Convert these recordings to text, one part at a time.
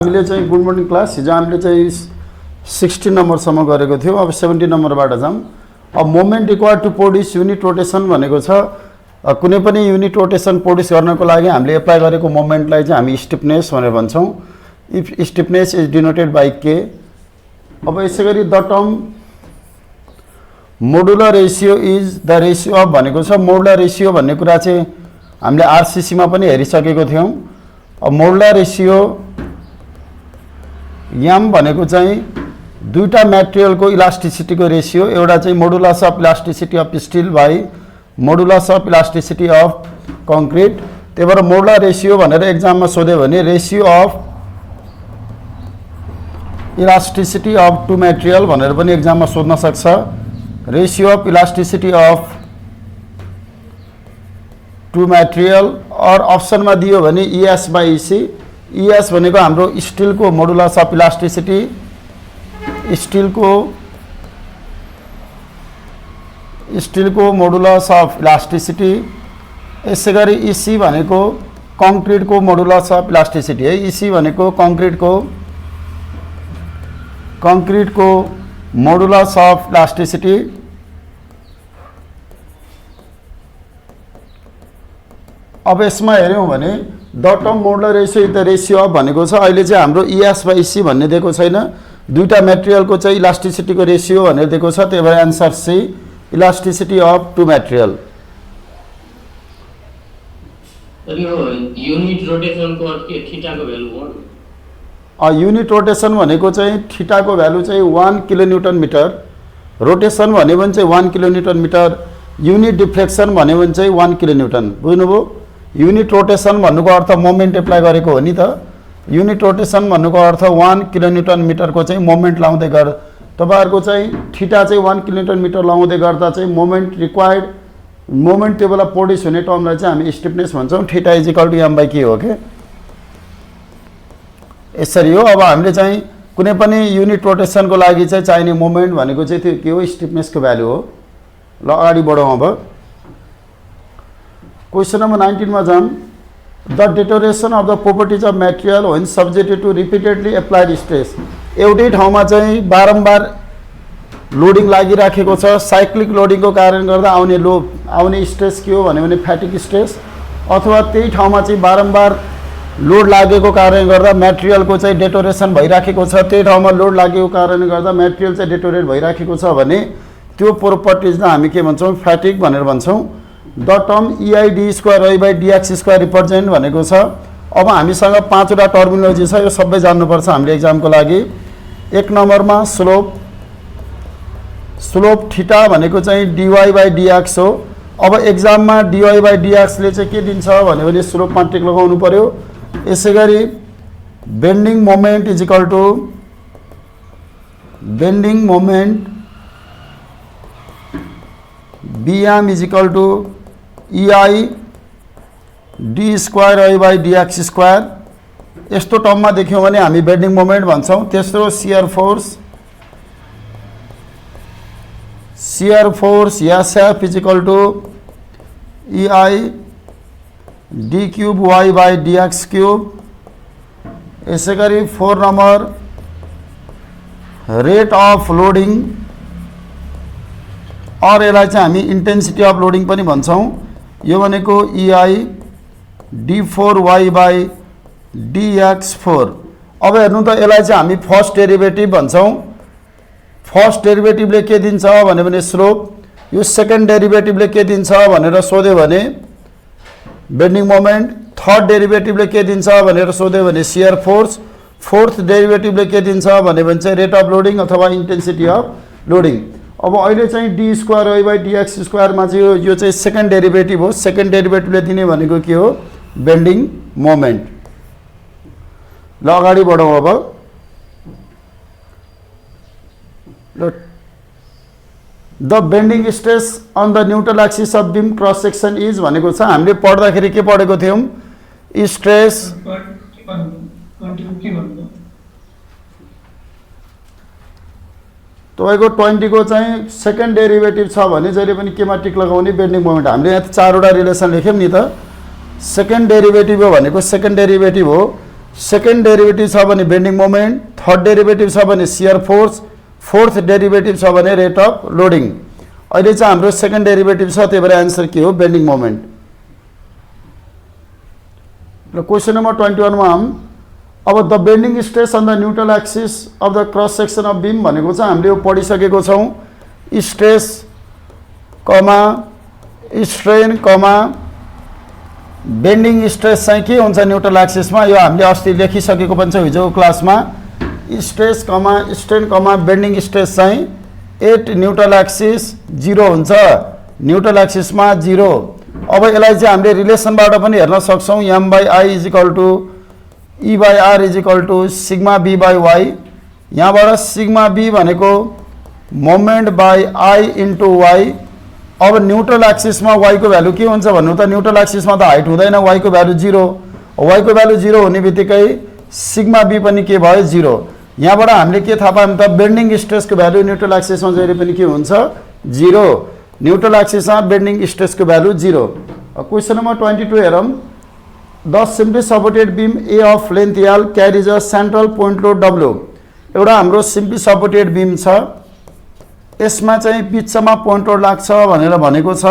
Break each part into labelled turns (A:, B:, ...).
A: हामीले चाहिँ good morning class हिजो हामीले चाहिँ 16 नम्बरसम्म गरेको थियौँ। अब 17 नम्बरबाट जाऊँ। अब moment required to produce unit rotation भनेको छ कुनै पनि युनिट रोटेसन प्रोड्युस गर्नको लागि हामीले एप्लाई गरेको मोमेन्टलाई चाहिँ हामी स्टिफनेस भनेर भन्छौँ। If stiffness is denoted by के। अब यसै गरी the term modular ratio is the ratio of भनेको छ। मोडुलर रेसियो भन्ने कुरा चाहिँ हामीले आरसिसीमा पनि हेरिसकेको थियौँ। अब मोडुलर रेसियो एम भनेको चाहिँ दुईटा मटेरियलको इलास्टिसिटीको रेसियो, एउटा चाहिँ modulus of elasticity of steel by modulus of elasticity of concrete. त्यही भएर मोडुलर रेसियो भनेर एक्जाममा सोध्यो भने ratio of elasticity of two material भनेर पनि एक्जाममा सोध्न सक्छ। Ratio of elasticity of two material और अप्सनमा दियो भने इएस बाई इसी। इएस भनेको हाम्रो स्टिलको मोडुलस अफ इलास्टिसिटी, स्टिलको मोडुलस अफ इलास्टिसिटी। यसै गरी इसी भनेको कङ्क्रिटको मोडुलस अफ इलास्टिसिटी है। इसी भनेको कङ्क्रिटको मोडुलस अफ इलास्टिसिटी। अब यसमा हेऱ्यौँ भने the term modular ratio is the ratio of भनेको छ। अहिले चाहिँ हाम्रो इएस बाई इसी भन्ने दिएको छैन, दुईटा मटेरियलको चाहिँ इलास्टिसिटीको रेसियो भनेर दिएको छ। त्यही भएर answer C elasticity of two material.
B: Unit रोटेसनको अर्थ के थीटाको भ्यालु हो?
A: युनिट रोटेसन भनेको चाहिँ थीटाको भ्यालु चाहिँ 1 किलोन्युटन मिटर। रोटेसन भन्यो भने चाहिँ 1 किलोन्युटन मिटर। युनिट डिफ्लेक्सन भन्यो भने चाहिँ 1 किलोन्युटन। बुझ्नुभयो? युनिट रोटेसन भन्नुको अर्थ मोमेन्ट एप्लाई गरेको हो नि त। युनिट रोटेसन भन्नुको अर्थ 1 किलोन्युटन मिटरको चाहिँ मोमेन्ट लाउँदै गर्दा तपाईँहरूको चाहिँ थीटा चाहिँ 1 किलोन्युटन मिटर लाउँदै गर्दा चाहिँ मोमेन्ट रिक्वायर्ड मोमेन्ट त्यो बेला प्रोड्युस हुने टर्मलाई चाहिँ हामी स्टिफनेस भन्छौँ। Theta is equal to M by के हो के। यसरी हो। अब हामीले चाहिँ कुनै पनि युनिट रोटेसनको लागि चाहिँ चाहिने मोमेन्ट भनेको चाहिँ त्यो के हो? स्टिफनेसको भ्यालु हो। ल अगाडि बढौँ। अब क्वेसन नम्बर 19 में जाऊँ। The deterioration of the properties of material when subjected to repeatedly applied stress. एउटै ठाउँमा चाहिँ बारम्बार लोडिङ लागिराखेको छ। साइक्लिक लोडिङको कारण गर्दा आउने स्ट्रेस के हो भने फ्याटिक स्ट्रेस। अथवा त्यही ठाउँमा चाहिँ बारम्बार लोड लागेको कारणले गर्दा मटेरियलको चाहिँ डेटोरेसन भइराखेको छ। त्यही ठाउँमा लोड लागेको कारणले गर्दा मटेरियल चाहिँ डेटोरेट भइराखेको छ भने त्यो प्रोपर्टिजलाई हामी के भन्छौँ? फ्याटिक भनेर भन्छौँ। The term EI d square y by dx square represent भनेको छ। अब हामीसँग 5वटा टर्मिनोलोजी छ, यो सबै जान्नुपर्छ हामीले एक्जामको लागि। 1 नम्बरमा स्लोप थीटा भनेको चाहिँ डिवाई बाई डिएक्स हो। अब एक्जाममा डिवाई बाई डिएक्सले चाहिँ के दिन्छ भने स्लोपमा टिक लगाउनु पर्यो। यसै गरी bending moment is equal to bending moment BM is equal to EI d square y by dx square. यस्तो टर्ममा देख्यौँ भने हामी बेन्डिङ मोमेन्ट भन्छौँ। तेस्रो shear force SF is equal to EI d cube y by dx cube. यसै गरी 4 number rate of loading और यसलाई चाहिँ हामी इन्टेन्सिटी अफ लोडिङ पनि भन्छौँ। यो भनेको EI D4 Y by DX4। अब हेर्नु त यसलाई चाहिँ हामी फर्स्ट डेरिभेटिभ भन्छौँ। फर्स्ट डेरिभेटिभले के दिन्छ भने स्लोप। यो सेकेन्ड डेरिभेटिभले के दिन्छ भनेर सोध्यो भने बेन्डिङ मोमेन्ट। थर्ड डेरिभेटिभले के दिन्छ भनेर सोध्यो भने सियर फोर्स। फोर्थ डेरिभेटिभले के दिन्छ भने चाहिँ रेट अफ लोडिङ अथवा इन्टेन्सिटी अफ लोडिङ। अब अहिले चाहिँ d square y by dx स्क्वायरमा चाहिँ यो चाहिँ सेकेन्ड डेरिभेटिभ हो। सेकेन्ड डेरिभेटिभले दिने भनेको के हो? Bending moment. ल अगाडि बढौँ। अब ल the bending stress on the neutral axis of beam cross section is भनेको छ। हामीले पढ्दाखेरि के पढेको थियौँ? स्ट्रेस तपाईँको 20 को चाहिँ सेकेन्ड डेरिभेटिभ छ भने जहिले पनि केमा टिक लगाउने? Bending moment. हामीले यहाँ 4वटा रिलेसन लेख्यौँ नि त। सेकेन्ड डेरिभेटिभ हो भनेको सेकेन्ड डेरिभेटिभ हो। सेकेन्ड डेरिभेटिभ छ भने बेन्डिङ मोमेन्ट, थर्ड डेरिभेटिभ छ भने शियर फोर्स, फोर्थ डेरिभेटिभ छ भने रेट अफ लोडिङ। अहिले चाहिँ हाम्रो सेकेन्ड डेरिभेटिभ छ, त्यही भएर एन्सर के हो? Bending moment. र क्वेसन नम्बर 21 मा अब the bending stress on the neutral axis of the cross section of beam भनेको चाहिँ हामीले यो पढिसकेको छौँ। Stress comma strain comma bending stress चाहिँ के हुन्छ न्युट्रल एक्सिसमा, यो हामीले अस्ति लेखिसकेको पनि छ हिजोको क्लासमा। Stress comma strain comma bending stress चाहिँ एट न्युट्रल एक्सिस 0 हुन्छ, न्युट्रल एक्सिसमा 0। अब यसलाई चाहिँ हामीले रिलेसनबाट पनि हेर्न सक्छौँ। M by I is equal to E by R is equal to sigma b by y. यहाँबाट सिग्मा बी भनेको moment by I into y. अब न्युट्रल एक्सिसमा वाईको भ्यालु के हुन्छ भन्नु त? न्युट्रल एक्सिसमा त हाइट हुँदैन, वाईको भ्यालु 0। वाईको भ्यालु 0 हुने बित्तिकै सिग्मा बी पनि के भयो? 0। यहाँबाट हामीले के थाहा पायौँ त? बेन्डिङ स्ट्रेसको भ्यालु न्युट्रल एक्सिसमा जहिले पनि के हुन्छ? 0। न्युट्रल एक्सिसमा बेन्डिङ स्ट्रेसको भ्यालु 0। क्वेसन नम्बर 22 हेरौँ। The simply supported beam A of length L carries a central point load W. एउटा हाम्रो सिम्पली सपोर्टेड बीम छ, यसमा चाहिँ बिचमा पोइन्ट लोड लाग्छ भनेर भनेको छ।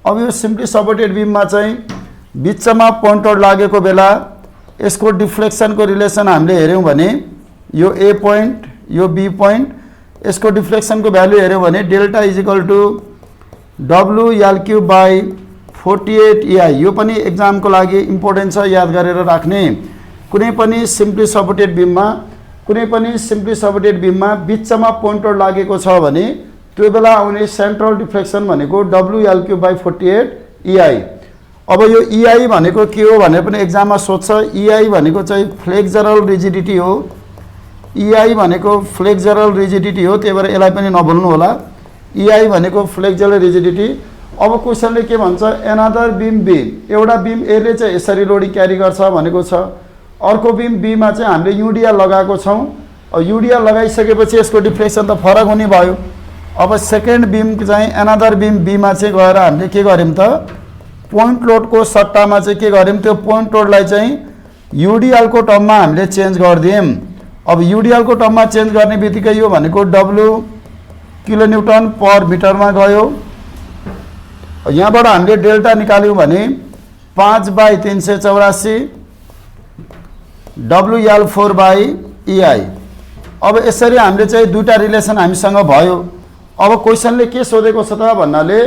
A: अब यो सिम्पली सपोर्टेड बीममा चाहिँ बिचमा पोइन्ट लोड लागेको बेला यसको डिफ्लेक्सनको रिलेसन हामीले हेऱ्यौँ भने यो ए पोइन्ट यो बी पोइन्ट, यसको डिफ्लेक्सनको भ्यालु हेऱ्यौँ भने delta is equal to W L cube by 48 EI। यो पनि एक्जामको लागि इम्पोर्टेन्ट छ, याद गरेर राख्ने। कुनै पनि सिम्पली सपोर्टेड बीममा बिचमा पोइन्ट लोड लागेको छ भने त्यो बेला आउने सेन्ट्रल डिफ्लेक्सन भनेको W L cube by 48 EI। अब यो EI भनेको के हो भनेर पनि एक्जाममा सोध्छ। EI भनेको चाहिँ फ्लेक्जरल रिजिडिटी हो। EI भनेको फ्लेक्जरल रिजिडिटी हो, त्यही भएर यसलाई पनि नभुल्नु होला। EI भनेको फ्लेक्जरल रिजिडिटी। अब क्वेसनले के भन्छ? एनादर बीम बी, एउटा बीम एले चाहिँ यसरी लोडिङ क्यारी गर्छ भनेको छ। अर्को बीम बीमा चाहिँ हामीले युडिएल लगाएको छौँ। युडिएल लगाइसकेपछि यसको डिफ्लेक्सन त फरक हुने भयो। अब सेकेन्ड बीम चाहिँ एनादर बीम बीमा चाहिँ गएर हामीले के गर्यौँ त? पोइन्ट लोडको सट्टामा चाहिँ के गर्यौँ? त्यो पोइन्ट लोडलाई चाहिँ युडिएलको टर्ममा हामीले चेन्ज गरिदियौँ। अब युडिएलको टर्ममा चेन्ज गर्ने बित्तिकै यो भनेको डब्लु किलोन्युटन पर मिटरमा गयो। यहाँबाट हामीले डेल्टा निकाल्यौँ भने 5/384 WL4/EI। अब यसरी हामीले चाहिँ दुईटा रिलेसन हामीसँग भयो। अब क्वेसनले के सोधेको छ त भन्नाले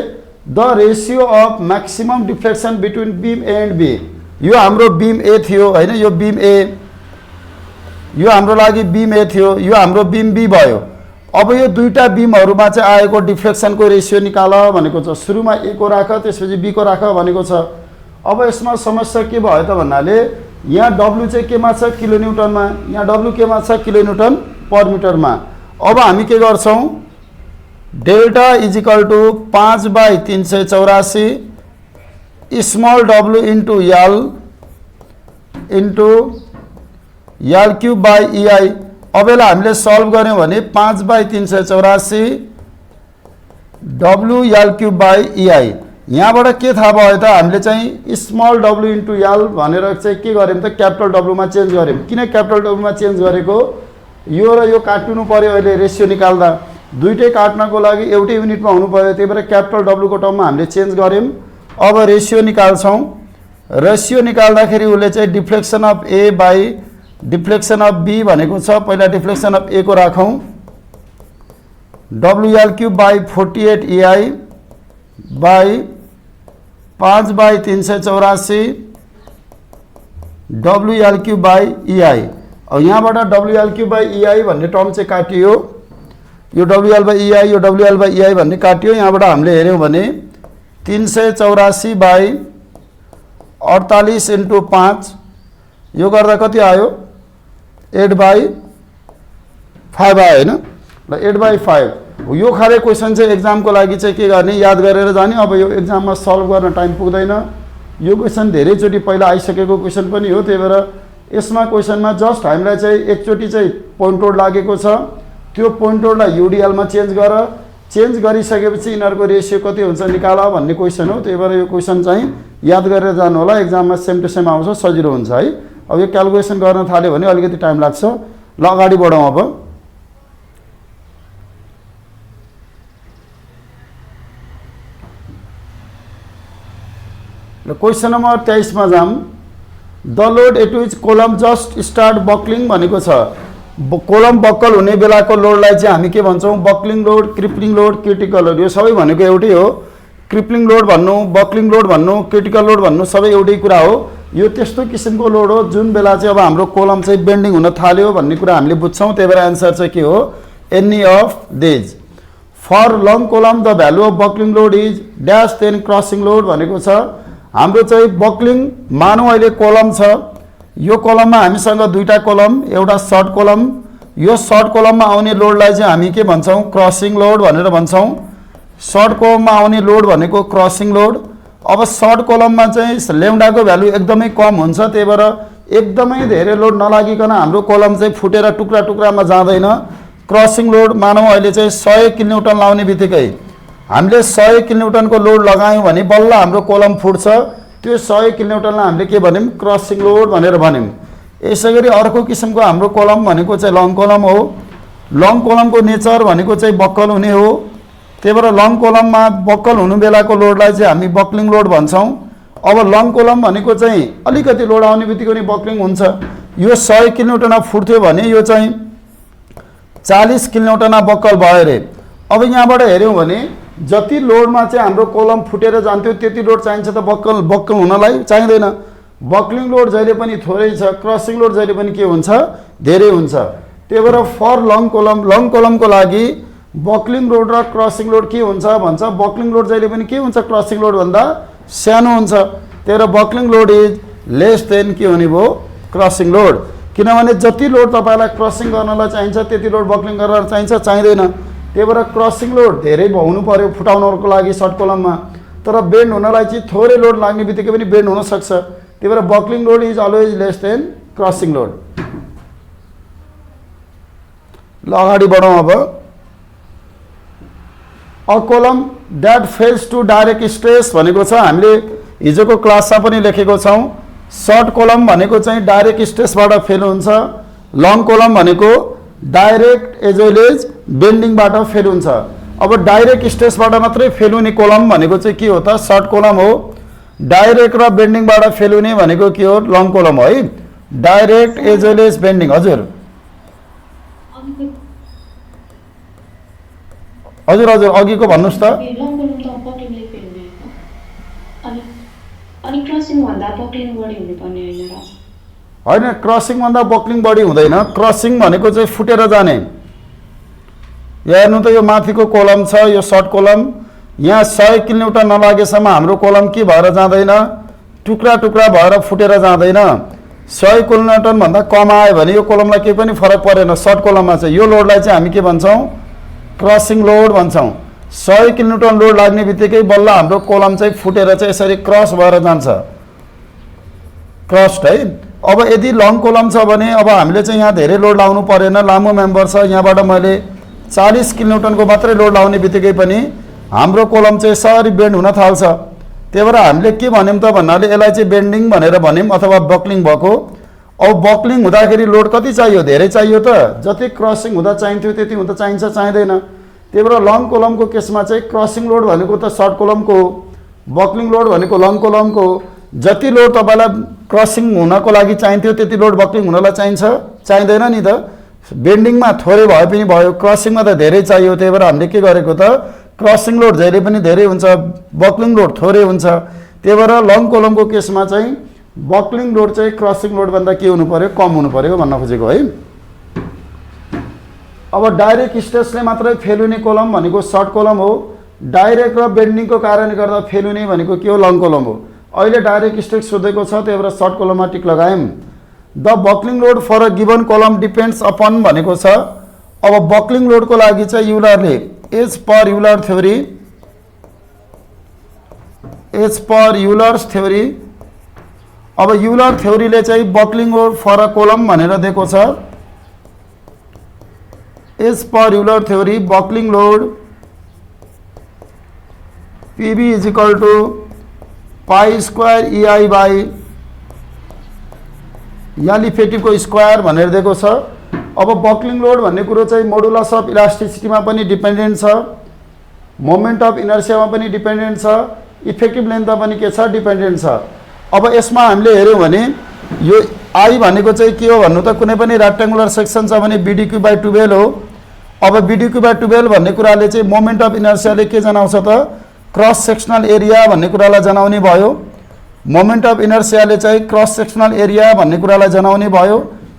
A: the ratio of maximum deflection between beam A and B. यो हाम्रो बीम ए थियो होइन, यो बीम ए, यो हाम्रो लागि बीम ए थियो, यो हाम्रो बीम बी भयो। अब यो दुईटा बीमहरुमा चाहिँ आएको डिफ्लेक्सनको रेशियो निकाल भनेको छ। सुरुमा ए को राख, त्यसपछि बी को राख भनेको छ। अब यसमा समस्या के भयो त भन्नाले यहाँ W चाहिँ केमा छ? किलोन्युटनमा। यहाँ W केमा छ? किलोन्युटन पर मिटरमा। अब हामी के गर्छौं? Delta is equal to 5/384 small w into L cube by EI। अब यसलाई हामीले सल्भ गर्यौं भने 5/384 WL क्यूब बाई EI। यहाँबाट के थाहा भयो त? हामीले चाहिँ स्मल w इन्टु एल भनेर चाहिँ के गर्यौं त? क्यापिटल W मा चेन्ज गर्यौं। किन क्यापिटल W मा चेन्ज गरेको? यो र यो काट्नु पर्यो, अहिले रेशियो निकाल्दा दुईटै काट्नको लागि एउटै युनिटमा हुनु पर्यो, त्यही भएर क्यापिटल W को टर्ममा हामीले चेन्ज गर्यौं। अब रेशियो निकाल्छौं। रेशियो निकाल्दाखेरि उसले चाहिँ deflection of A by deflection of B भनेको छ। पहिला डिफ्लेक्सन अफ ए को राखौं। WL cube by 48 EI by 5/384 WL cube by EI। अब यहाँबाट WL क्यूब बाई EI भन्ने टर्म चाहिँ काटियो। यो WL बाई EI, यो WL बाई EI भन्ने काटियो। यहाँबाट हामीले हेर्यौं भने 384 बाई 48 इन्टु 5, यो गर्दा कति आयो? 8/5 आयो हैन? ल 8/5। यो खाले क्वेशन चाहिँ एक्जामको लागि चाहिँ के गर्ने? याद गरेर जाने। अब यो एक्जाममा सल्भ गर्न टाइम पुग्दैन। यो क्वेशन धेरैचोटि पहिला आइसकेको क्वेशन पनि हो, त्यही भएर यसमा क्वेशनमा जस्ट हामीलाई चाहिँ एकचोटि चाहिँ पोइन्ट लोड लागेको छ, त्यो पोइन्ट लोडलाई युडिएल मा चेन्ज गर। चेन्ज गरिसकेपछि यिनीहरुको रेशियो कति हुन्छ निकाल भन्ने क्वेशन हो। त्यही भएर यो क्वेशन चाहिँ याद गरेर जानु होला, एक्जाममा सेम टु सेम आउँछ, सजिलो हुन्छ है। अब यो क्यालकुलेसन गर्न थाल्यो भने अलिकति टाइम लाग्छ। ल अगाडि बढौँ अब। ल क्वेसन नम्बर 23 मा जाम। The load at which column just start buckling भनेको छ। कोलम बक्कल हुने बेलाको लोडलाई चाहिँ हामी के भन्छौँ? बक्लिङ लोड, क्रिप्लिङ लोड, क्रिटिकल लोड। यो सबै भनेको एउटै हो। क्रिप्लिङ लोड भन्नु, बक्लिङ लोड भन्नु, क्रिटिकल लोड भन्नु सबै एउटै कुरा हो। यो त्यस्तो किसिमको लोड हो जुन बेला चाहिँ अब हाम्रो कोलम चाहिँ बेन्डिङ हुन थाल्यो भन्ने कुरा हामीले बुझ्छौँ। त्यही भएर एन्सर चाहिँ के हो? Any of these. For long column the value of buckling load is dash than crushing load भनेको छ। हाम्रो चाहिँ बक्लिङ मानौँ अहिले कोलम छ। यो कोलममा हामीसँग दुईटा कोलम, एउटा सर्ट कोलम। यो सर्ट कोलममा आउने लोडलाई चाहिँ हामी के भन्छौँ? क्रसिङ लोड भनेर भन्छौँ। सर्ट कोलममा आउने लोड भनेको क्रसिङ लोड। अब सर्ट कोलममा चाहिँ लेम्डाको भ्यालु एकदमै कम हुन्छ। त्यही भएर एकदमै धेरै लोड नलागिकन हाम्रो कोलम चाहिँ फुटेर टुक्रा टुक्रामा जाँदैन। क्रसिङ लोड मानौँ अहिले चाहिँ 100 किलोन्युटन लाउने बित्तिकै हामीले 100 किलोन्युटनको लोड लगायौँ भने बल्ल हाम्रो कोलम फुट्छ। त्यो 100 किलोन्युटनलाई हामीले के भन्यौँ? क्रसिङ लोड भनेर भन्यौँ। यसै गरी अर्को किसिमको हाम्रो कोलम भनेको चाहिँ लङ कोलम हो। लङ कोलमको नेचर भनेको चाहिँ बक्कल हुने हो। त्यही भएर लङ कोलममा बक्कल हुनु बेलाको लोडलाई चाहिँ हामी बक्लिङ लोड भन्छौँ। अब लङ कोलम भनेको चाहिँ अलिकति लोड आउने बित्तिकै नै बक्लिङ हुन्छ। यो 100 किलोन्युटनमा फुट्थ्यो भने यो चाहिँ 40 किलोन्युटनमा बक्कल भयो अरे। अब यहाँबाट हेऱ्यौँ भने जति लोडमा चाहिँ हाम्रो कोलम फुटेर जान्थ्यो त्यति लोड चाहिन्छ त बक्कल हुनलाई? चाहिँदैन। बक्लिङ लोड जहिले पनि थोरै छ, क्रसिङ लोड जहिले पनि के हुन्छ? धेरै हुन्छ। त्यही भएर फर लङ कोलमको लागि बक्लिङ लोड र क्रसिङ लोड के हुन्छ भन्छ? बक्लिङ लोड जहिले पनि के हुन्छ? क्रसिङ लोड भन्दा सानो हुन्छ। त्यही भएर buckling load is less then के हुने भयो? Crossing load. किनभने जति लोड तपाईँलाई क्रसिङ गर्नलाई चाहिन्छ त्यति लोड बक्लिङ गर्न चाहिन्छ? चाहिँदैन। त्यही भएर क्रसिङ लोड धेरै हुनु पर्यो फुटाउनको लागि सर्ट कोलममा। तर बेन्ड हुनलाई चाहिँ थोरै लोड लाग्ने बित्तिकै पनि बेन्ड हुनसक्छ। त्यही भएर buckling load is always less than crushing load. ल अगाडि बढौँ अब। A column that fails to direct stress भनेको छ। हामीले हिजोको क्लासमा पनि लेखेको छौँ। सर्ट कोलम भनेको चाहिँ डाइरेक्ट स्ट्रेसबाट फेल हुन्छ। लङ कोलम भनेको डाइरेक्ट एज वेल एज बेन्डिङबाट फेल हुन्छ। अब डाइरेक्ट स्ट्रेसबाट मात्रै फेल हुने कोलम भनेको चाहिँ के हो त? सर्ट कोलम हो। डाइरेक्ट र बेन्डिङबाट फेल हुने भनेको के हो? लङ कोलम हो है। Direct as well as bending. हजुर हजुर हजुर अघिको भन्नुहोस् त। होइन, क्रसिङ भन्दा बक्लिङ बढी हुँदैन। क्रसिङ भनेको चाहिँ फुटेर जाने। हेर्नु त यो माथिको कोलम छ, यो सर्ट कोलम। यहाँ 100 किलोन्युटन नलागेसम्म हाम्रो कोलम के भएर जाँदैन? टुक्रा टुक्रा भएर फुटेर जाँदैन। 100 किलोन्युटन भन्दा कम आयो भने यो कोलमलाई केही पनि फरक परेन। सर्ट कोलममा चाहिँ यो लोडलाई चाहिँ हामी के भन्छौँ? क्रसिङ लोड भन्छौँ। 100 किलोन्युटन लोड लाग्ने बित्तिकै बल्ल हाम्रो कोलम चाहिँ फुटेर चाहिँ यसरी क्रस भएर जान्छ। क्रस्ड है। अब यदि लङ कोलम छ भने अब हामीले चाहिँ यहाँ धेरै लोड लाउनु परेन। लामो मेम्बर छ। यहाँबाट मैले 40 किलोन्युटनको मात्रै लोड लाउने बित्तिकै पनि हाम्रो कोलम चाहिँ यसरी बेन्ड हुन थाल्छ। त्यही भएर हामीले के भन्यौँ त भन्नाले यसलाई चाहिँ बेन्डिङ भनेर भन्यौँ अथवा बक्लिङ भएको। अब बक्लिङ हुँदाखेरि लोड कति चाहियो? धेरै चाहियो त। जति क्रसिङ हुँदा चाहिन्थ्यो त्यति हुँदा चाहिन्छ? चाहिँदैन। त्यही भएर लङ कोलमको केसमा चाहिँ क्रसिङ लोड भनेको त सर्ट कोलमको हो, बक्लिङ लोड भनेको लङ कोलमको हो। जति लोड तपाईँलाई क्रसिङ हुनको लागि चाहिन्थ्यो त्यति लोड बक्लिङ हुनलाई चाहिन्छ? चाहिँदैन नि त। बेन्डिङमा थोरै भए पनि भयो, क्रसिङमा त धेरै चाहियो। त्यही भएर हामीले के गरेको त? क्रसिङ लोड जहिले पनि धेरै हुन्छ, बक्लिङ लोड थोरै हुन्छ। त्यही भएर लङ कोलमको केसमा चाहिँ बक्लिङ लोड चाहिँ क्रसिङ लोडभन्दा के हुनु पर्यो? कम हुनु पर्यो भन्न खोजेको है। अब डाइरेक्ट स्ट्रेसले मात्रै फेल हुने कोलम भनेको सर्ट कोलम हो। डाइरेक्ट र बेन्डिङको कारणले गर्दा फेल हुने भनेको के हो? लङ कोलम हो। अहिले डाइरेक्ट स्ट्रेस सोधेको छ, त्यही भएर सर्ट कोलममा टिक लगायौँ। The buckling load for a given column depends upon भनेको छ। अब बक्लिङ लोडको लागि चाहिँ युलरले एज पर युलर थ्योरी अब युलर थ्योरीले चाहिँ buckling load for a column भनेर दिएको छ। As per Euler theory buckling load PB is equal to pi square EI by L इफेक्टिभको स्क्वायर भनेर दिएको छ। अब बक्लिङ लोड भन्ने कुरो चाहिँ मोडुलस अफ इलास्टिसिटीमा पनि डिपेन्डेन्ट छ, मोमेन्ट अफ इनर्सियामा पनि डिपेन्डेन्ट छ, इफेक्टिभ लेन्थमा पनि के छ डिपेन्डेन्ट छ। अब यसमा हामीले हेऱ्यौँ भने यो आई भनेको चाहिँ के हो भन्नु त कुनै पनि रेक्टेङ्गुलर सेक्सन छ भने BDQ बाई 12 हो। अब BDQ बाई 12 भन्ने कुराले चाहिँ मोमेन्ट अफ इनर्सियाले के जनाउँछ त क्रस सेक्सनल एरिया भन्ने कुरालाई जनाउने भयो। मोमेन्ट अफ इनर्सियाले चाहिँ क्रस सेक्सनल एरिया भन्ने कुरालाई जनाउने भयो।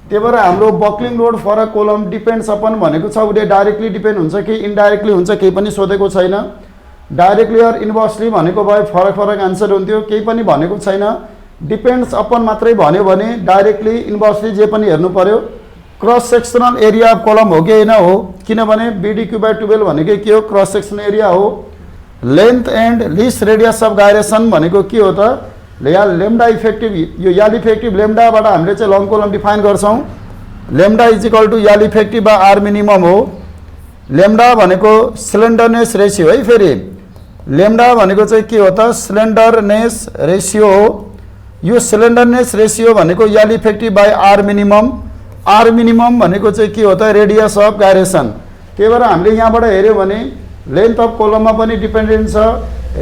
A: त्यही भएर हाम्रो buckling load for a column depends upon भनेको छ, उसले डाइरेक्टली डिपेन्ड हुन्छ कि इन्डाइरेक्टली हुन्छ केही पनि सोधेको छैन। डाइरेक्टली अर इन्भर्सली भनेको भए फरक फरक आन्सर हुन्थ्यो, केही पनि भनेको छैन। डिपेन्ड्स अपन मात्रै भन्यो भने डाइरेक्टली इन्भर्सली जे पनि हेर्नु पर्यो। Cross sectional area of column हो कि होइन हो, किनभने BDQ बाई 12 भनेको के हो क्रस सेक्सनल एरिया हो। Length and least radius of gyration भनेको के हो त या लेम्डा इफेक्टिभ, यो याल इफेक्टिभ लेम्डाबाट हामीले चाहिँ लङ कोलम डिफाइन गर्छौँ। Lambda is equal to L effective बा आर मिनिमम हो। लेम्डा भनेको सिलेन्डरनेस रेसियो है, फेरि लेम्डा भनेको चाहिँ के हो त सिलेन्डरनेस रेसियो हो। यो सिलेन्डरनेस रेसियो भनेको L effective by R minimum. R minimum भनेको चाहिँ के हो त रेडियस अफ गाइरेसन। त्यही भएर हामीले यहाँबाट हेऱ्यौँ भने लेन्थ अफ कोलममा पनि डिपेन्डेन्ट छ,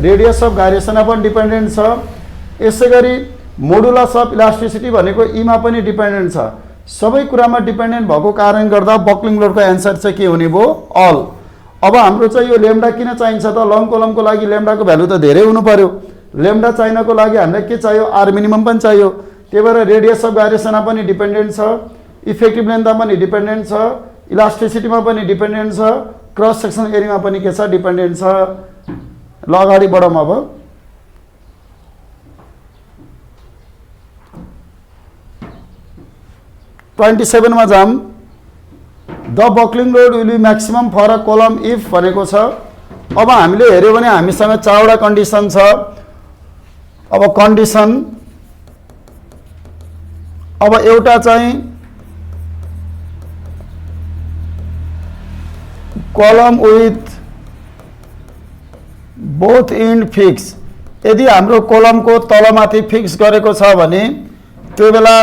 A: रेडियस अफ गाइरेसनमा पनि डिपेन्डेन्ट छ। यसै गरी मोडुलस अफ इलास्टिसिटी भनेको ईमा पनि डिपेन्डेन्ट छ। सबै कुरामा डिपेन्डेन्ट भएको कारणले गर्दा बक्लिङ लोडको एन्सर चाहिँ के हुने भयो अल। अब हाम्रो चाहिँ यो लेम्डा किन चाहिन्छ त लङ कोलमको लागि लेम्डाको भ्यालु त धेरै हुनु पर्यो। लेम्डा चाहिनको लागि हामीलाई के चाहियो आर मिनिमम पनि चाहियो। त्यही भएर रेडियस अफ गाइरेसनमा पनि डिपेन्डेन्ट छ, इफेक्टिभ लेन्थमा पनि डिपेन्डेन्ट छ, इलास्टिसिटीमा पनि डिपेन्डेन्ट छ, क्रस सेक्सनल एरियामा पनि के छ डिपेन्डेन्ट छ। ल अगाडि बढौँ। अब 27 मा जाम। The buckling load will be maximum for a column if भनेको छ। अब हामीले हेऱ्यौँ भने हामीसँग चारवटा कन्डिसन छ। अब कन्डिसन अब एउटा चाहिँ कलम विथ बोथ इन्ड फिक्स। यदि हाम्रो कोलमको तलमाथि फिक्स गरेको छ भने त्यो बेला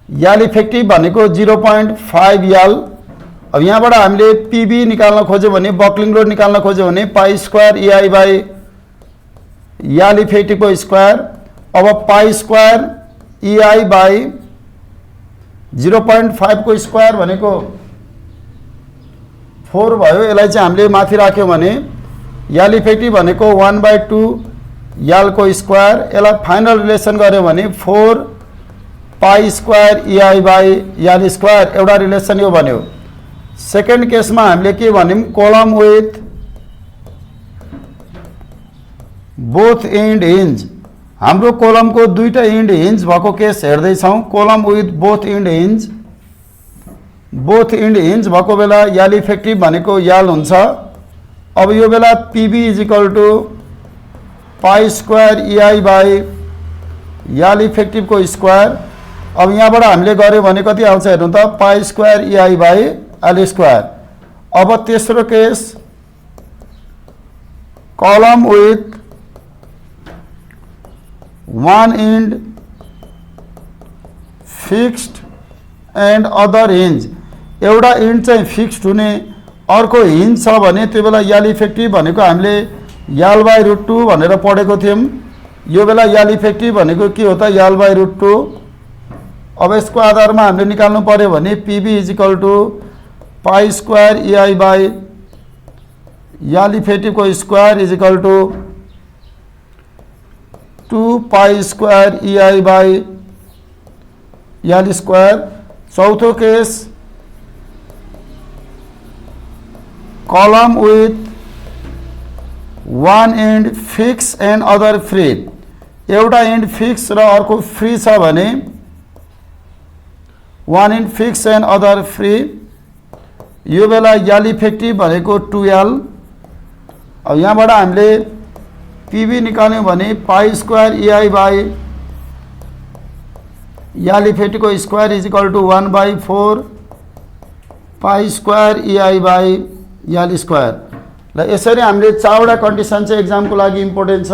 A: याल इफेक्टिभ भनेको 0.5 याल। अब यहाँबाट हामीले PB निकाल्न खोज्यो भने बक्लिङ लोड निकाल्न खोज्यो भने pi square EI by L इफेक्टिभको स्क्वायर। अब पाई स्क्वायर EI बाई 0.5 को स्क्वायर भनेको 4 भयो। यसलाई चाहिँ हामीले माथि राख्यौँ भने याल इफेक्टिभ भनेको 1/2 यालको स्क्वायर। यसलाई फाइनल रिलेसन गऱ्यौँ भने 4 pi square EI by L square एउटा रिलेसन यो बन्यो। सेकेन्ड केसमा हामीले के भन्यौँ column with both end hinge. हाम्रो कोलमको दुईटा इन्ड हिन्ज भएको केस हेर्दैछौँ। Column with both end hinge, both end hinge भएको बेला याल इफेक्टिभ भनेको याल हुन्छ। अब यो बेला PB is equal to pi square EI by L इफेक्टिभको स्क्वायर। अब यहाँबाट हामीले गऱ्यौँ भने कति आउँछ हेर्नु त पाई square EI by L square. अब तेस्रो case column with one end fixed and other hinge। एउटा इन्ड चाहिँ फिक्स्ड हुने अर्को हिन्ज छ भने त्यो बेला याल इफेक्टिभ भनेको हामीले याल बाई √2 भनेर पढेको थियौँ। यो बेला याल इफेक्टिभ भनेको के हो त याल बाई √2। अब यसको आधारमा हामीले निकाल्नु पर्यो भने PB is equal to pi square EI by L इफेक्टिभको square is equal to 2 pi square EI by L square. चौथो case column with one end fix and other free. एउटा एन्ड फिक्स र अर्को फ्री छ भने one end fix and other free. यो बेला याल इफेक्टिभ भनेको 2L। अब यहाँबाट हामीले PB निकाल्यौँ भने pi square EI by L इफेक्टिभको square is equal to 1/4 pi square EI by L square. ल यसरी हामीले चारवटा कन्डिसन चाहिँ एक्जामको लागि इम्पोर्टेन्ट छ।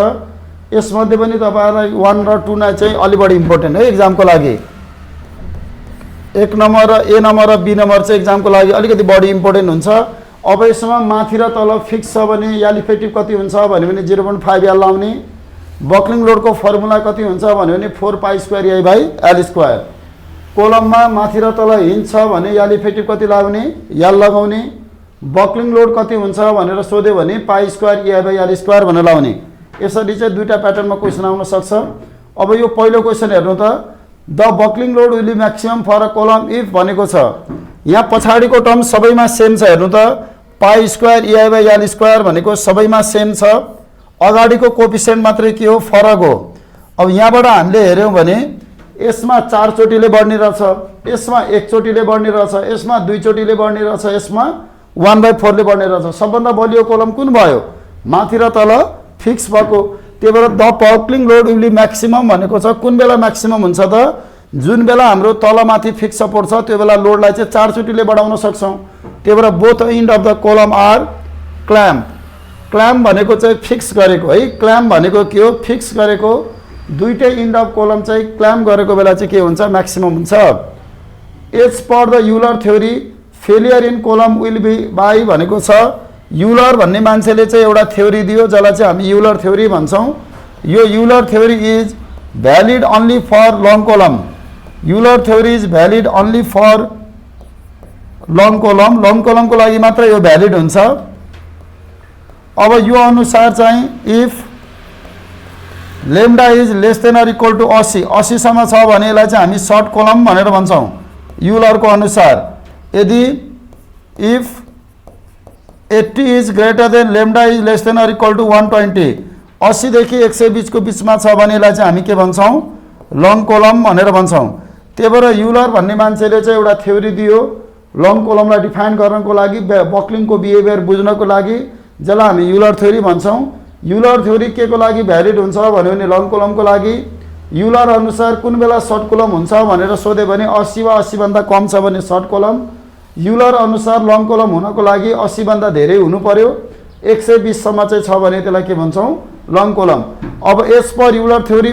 A: यसमध्ये पनि तपाईँहरूलाई 1 र 2 नै चाहिँ अलि बढी इम्पोर्टेन्ट है एक्जामको लागि। 1 नम्बर र ए नम्बर र बी नम्बर चाहिँ एक्जामको लागि अलिकति बढी इम्पोर्टेन्ट हुन्छ। अब यसमा माथि र तल फिक्स छ भने यल इफेक्टिभ कति हुन्छ भन्यो भने 0.5 यल लाउने। बक्लिङ लोडको फर्मुला कति हुन्छ भन्यो भने 4 pi square A by L square. कोलममा माथि र तल हिन्ज छ भने यल इफेक्टिभ कति लगाउने, यल लगाउने। बक्लिङ लोड कति हुन्छ भनेर सोध्यो भने pi square A by L square भनेर लाउने। यसरी चाहिँ दुईटा प्याटर्नमा क्वेसन आउन सक्छ। अब यो पहिलो क्वेसन हेर्नु त, the buckling load will be maximum for a column if भनेको छ। यहाँ पछाडिको टर्म सबैमा सेम छ। हेर्नु त, पाई square A by L square भनेको सबैमा सेम छ। अगाडिको कोफिसिएन्ट मात्रै के हो, फरक हो। अब यहाँबाट हामीले हेऱ्यौँ भने यसमा 4 चोटिले बढ्ने रहेछ, यसमा 1 चोटिले बढ्ने रहेछ, यसमा 2 चोटिले बढ्ने रहेछ, यसमा 1/4 ले बढ्ने रहेछ। सबभन्दा बलियो कोलम कुन भयो, माथि र तल फिक्स भएको। त्यही भएर the buckling load will be maximum भनेको छ। कुन बेला म्याक्सिमम हुन्छ त, जुन बेला हाम्रो तलमाथि फिक्स सपोर्ट छ त्यो बेला लोडलाई चाहिँ 4 चोटिले बढाउन सक्छौँ। त्यही भएर both end of the column are clamp. Clamp भनेको चाहिँ फिक्स गरेको है, क्ल्याम्प भनेको के हो, फिक्स गरेको। दुईटै इन्ड अफ कोलम चाहिँ क्ल्याम्प गरेको बेला चाहिँ के हुन्छ, म्याक्सिमम हुन्छ। As per the Euler theory failure in column will be by भनेको छ। युलर भन्ने मान्छेले चाहिँ एउटा थ्योरी दियो जसलाई चाहिँ हामी युलर थ्योरी भन्छौँ। यो Euler theory is valid only for long column. Euler theory is valid only for long column. Long कोलमको लागि मात्र यो भ्यालिड हुन्छ। अब यो अनुसार चाहिँ if lambda is less than or equal to 80, 80 सम्म छ भने यसलाई चाहिँ हामी सर्ट कोलम भनेर भन्छौँ युलरको अनुसार। यदि if 80 is greater than lambda is less than or equal to 120, 80 देखि 120 को बिचमा छ भने यसलाई चाहिँ हामी के भन्छौँ, लङ कोलम भनेर भन्छौँ। त्यही भएर युलर भन्ने मान्छेले चाहिँ एउटा थ्योरी दियो लङ कोलमलाई डिफाइन गर्नको लागि, बक्लिङको बिहेभियर बुझ्नको लागि, जसलाई हामी युलर थ्योरी भन्छौँ। युलर थ्योरी के को लागि भ्यालिड हुन्छ भन्यो भने लङ कोलमको लागि। युलर अनुसार कुन बेला सर्ट कोलम हुन्छ भनेर सोध्यो भने 80 वा 80 भन्दा कम छ भने सर्ट कोलम। युलर अनुसार लङ कोलम हुनको लागि 80 भन्दा धेरै हुनु पर्यो, 120 सम्म चाहिँ छ भने त्यसलाई के भन्छौँ, लङ कोलम। अब as per Euler theory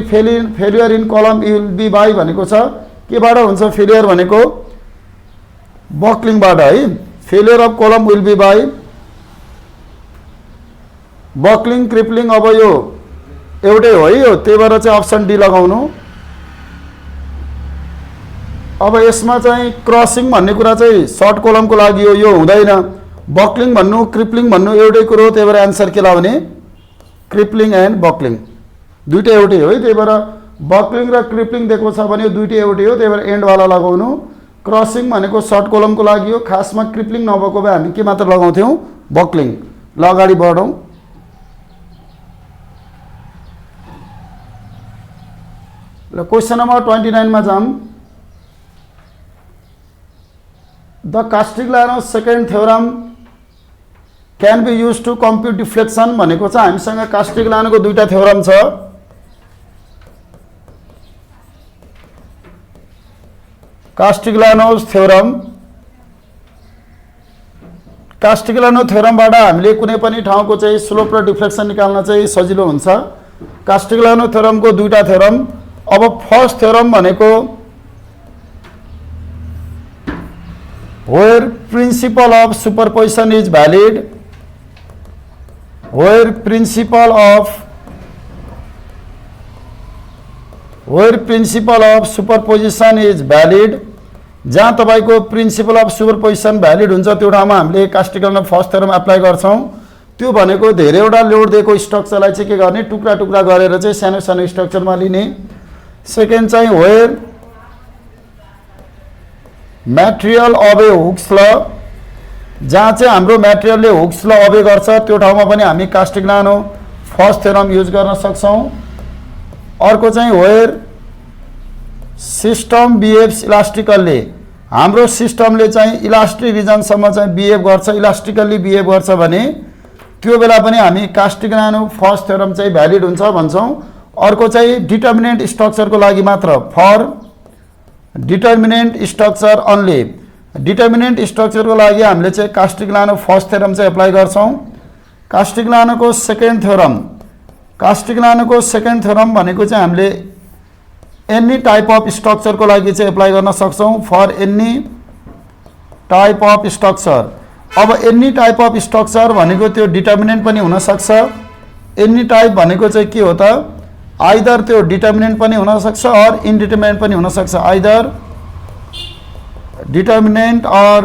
A: failure in column will be by भनेको छ। केबाट हुन्छ फेलियर भनेको, बक्लिङबाट है। Failure of column will be by buckling crippling. अब यो एउटै हो है यो, त्यही भएर चाहिँ अप्सन डी लगाउनु। अब यसमा चाहिँ क्रसिङ भन्ने कुरा चाहिँ सर्ट कोलमको लागि हो, यो हुँदैन। बक्लिङ भन्नु क्रिप्लिङ भन्नु एउटै कुरो हो, त्यही भएर एन्सर के लगाउने, क्रिप्लिङ एन्ड बक्लिङ दुईटै एउटै हो है। त्यही भएर बक्लिङ र क्रिप्लिङ दिएको छ भने यो दुईटै एउटै हो, त्यही भएर एन्डवाला लगाउनु। क्रसिङ भनेको सर्ट कोलमको लागि हो, खासमा क्रिप्लिङ नभएको भए हामी के मात्र लगाउँथ्यौँ, बक्लिङ। ल अगाडि बढौँ। ल क्वेसन नम्बर 29 मा जाऊँ। The Castigliano second theorem can be use to compute deflection भनेको छ। हामीसँग कास्टिग्लियानोको दुईटा थ्योरम छ। कास्टिग्लियानोस थ्योरम, कास्टिग्लियानो थ्योरमबाट हामीले कुनै पनि ठाउँको चाहिँ स्लोप र डिफ्लेक्सन निकाल्न चाहिँ सजिलो हुन्छ। कास्टिग्लियानो थ्योरमको दुईटा थ्योरम। अब फर्स्ट थ्योरम भनेको where principle of superposition is valid, where principle of superposition is valid, जहाँ तपाईको प्रिन्सिपल अफ सुपरपोजिसन भ्यालिड हुन्छ त्यो ठाउँमा हामीले कास्टिग्लियानो फर्स्ट थ्योरम एप्लाई गर्छौँ। त्यो भनेको धेरैवटा लोड दिएको स्ट्रक्चरलाई चाहिँ के गर्ने, टुक्रा टुक्रा गरेर चाहिँ सानो सानो स्ट्रक्चरमा लिने। सेकेन्ड चाहिँ वेयर म्याटेरियल अबे हुक्स ल, जहाँ चाहिँ हाम्रो म्याटेरियलले हुक्स ल अबे गर्छ त्यो ठाउँमा पनि हामी कास्टिग्लियानो फर्स्ट थ्योरम युज गर्न सक्छौँ। अर्को चाहिँ वेयर सिस्टम बिहेभ्स इलास्टिकल्ली, हाम्रो सिस्टमले चाहिँ इलास्टिक रिजनसम्म चाहिँ बिहेभ गर्छ, इलास्टिकल्ली बिहेभ गर्छ भने त्यो बेला पनि हामी कास्टिग्लियानो फर्स्ट थ्योरम चाहिँ भ्यालिड हुन्छ भन्छौँ। अर्को चाहिँ डिटर्मिनेन्ट स्ट्रक्चरको लागि मात्र, for determinant structure only, determinant स्ट्रक्चरको लागि हामीले चाहिँ कास्टिग्लियानो फर्स्ट थ्योरम चाहिँ एप्लाई गर्छौँ। कास्टिग्लियानोको सेकेन्ड थ्योरम, कास्टिग्लियानोको सेकेन्ड थ्योरम भनेको चाहिँ हामीले एनी टाइप अफ स्ट्रक्चरको लागि चाहिँ एप्लाई गर्न सक्छौँ for any type of structure. अब एनी टाइप अफ स्ट्रक्चर भनेको त्यो डिटर्मिनेन्ट पनि हुनसक्छ। एनी टाइप भनेको चाहिँ के हो त, आइदर त्यो डिटर्मिनेन्ट पनि हुनसक्छ अर इन्डिटर्मिनेन्ट पनि हुनसक्छ, आइदर डिटर्मिनेन्ट अर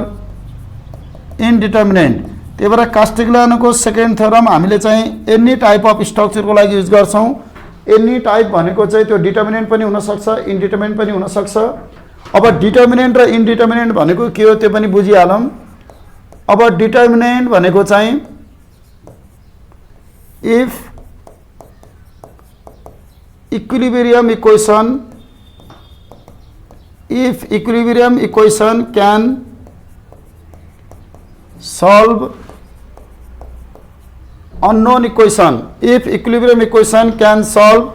A: इन्डिटर्मिनेन्ट। त्यही भएर कास्टिग्लियानोको सेकेन्ड थ्योरम हामीले चाहिँ एनी टाइप अफ स्ट्रक्चरको लागि युज गर्छौँ। एनी टाइप भनेको चाहिँ त्यो डिटर्मिनेन्ट पनि हुनसक्छ, इन्डिटर्मिनेन्ट पनि हुनसक्छ। अब डिटर्मिनेन्ट र इन्डिटर्मिनेन्ट भनेको के हो त्यो पनि बुझिहालौँ। अब डिटर्मिनेन्ट भनेको चाहिँ if equilibrium equation can solve unknown equation, if equilibrium equation can solve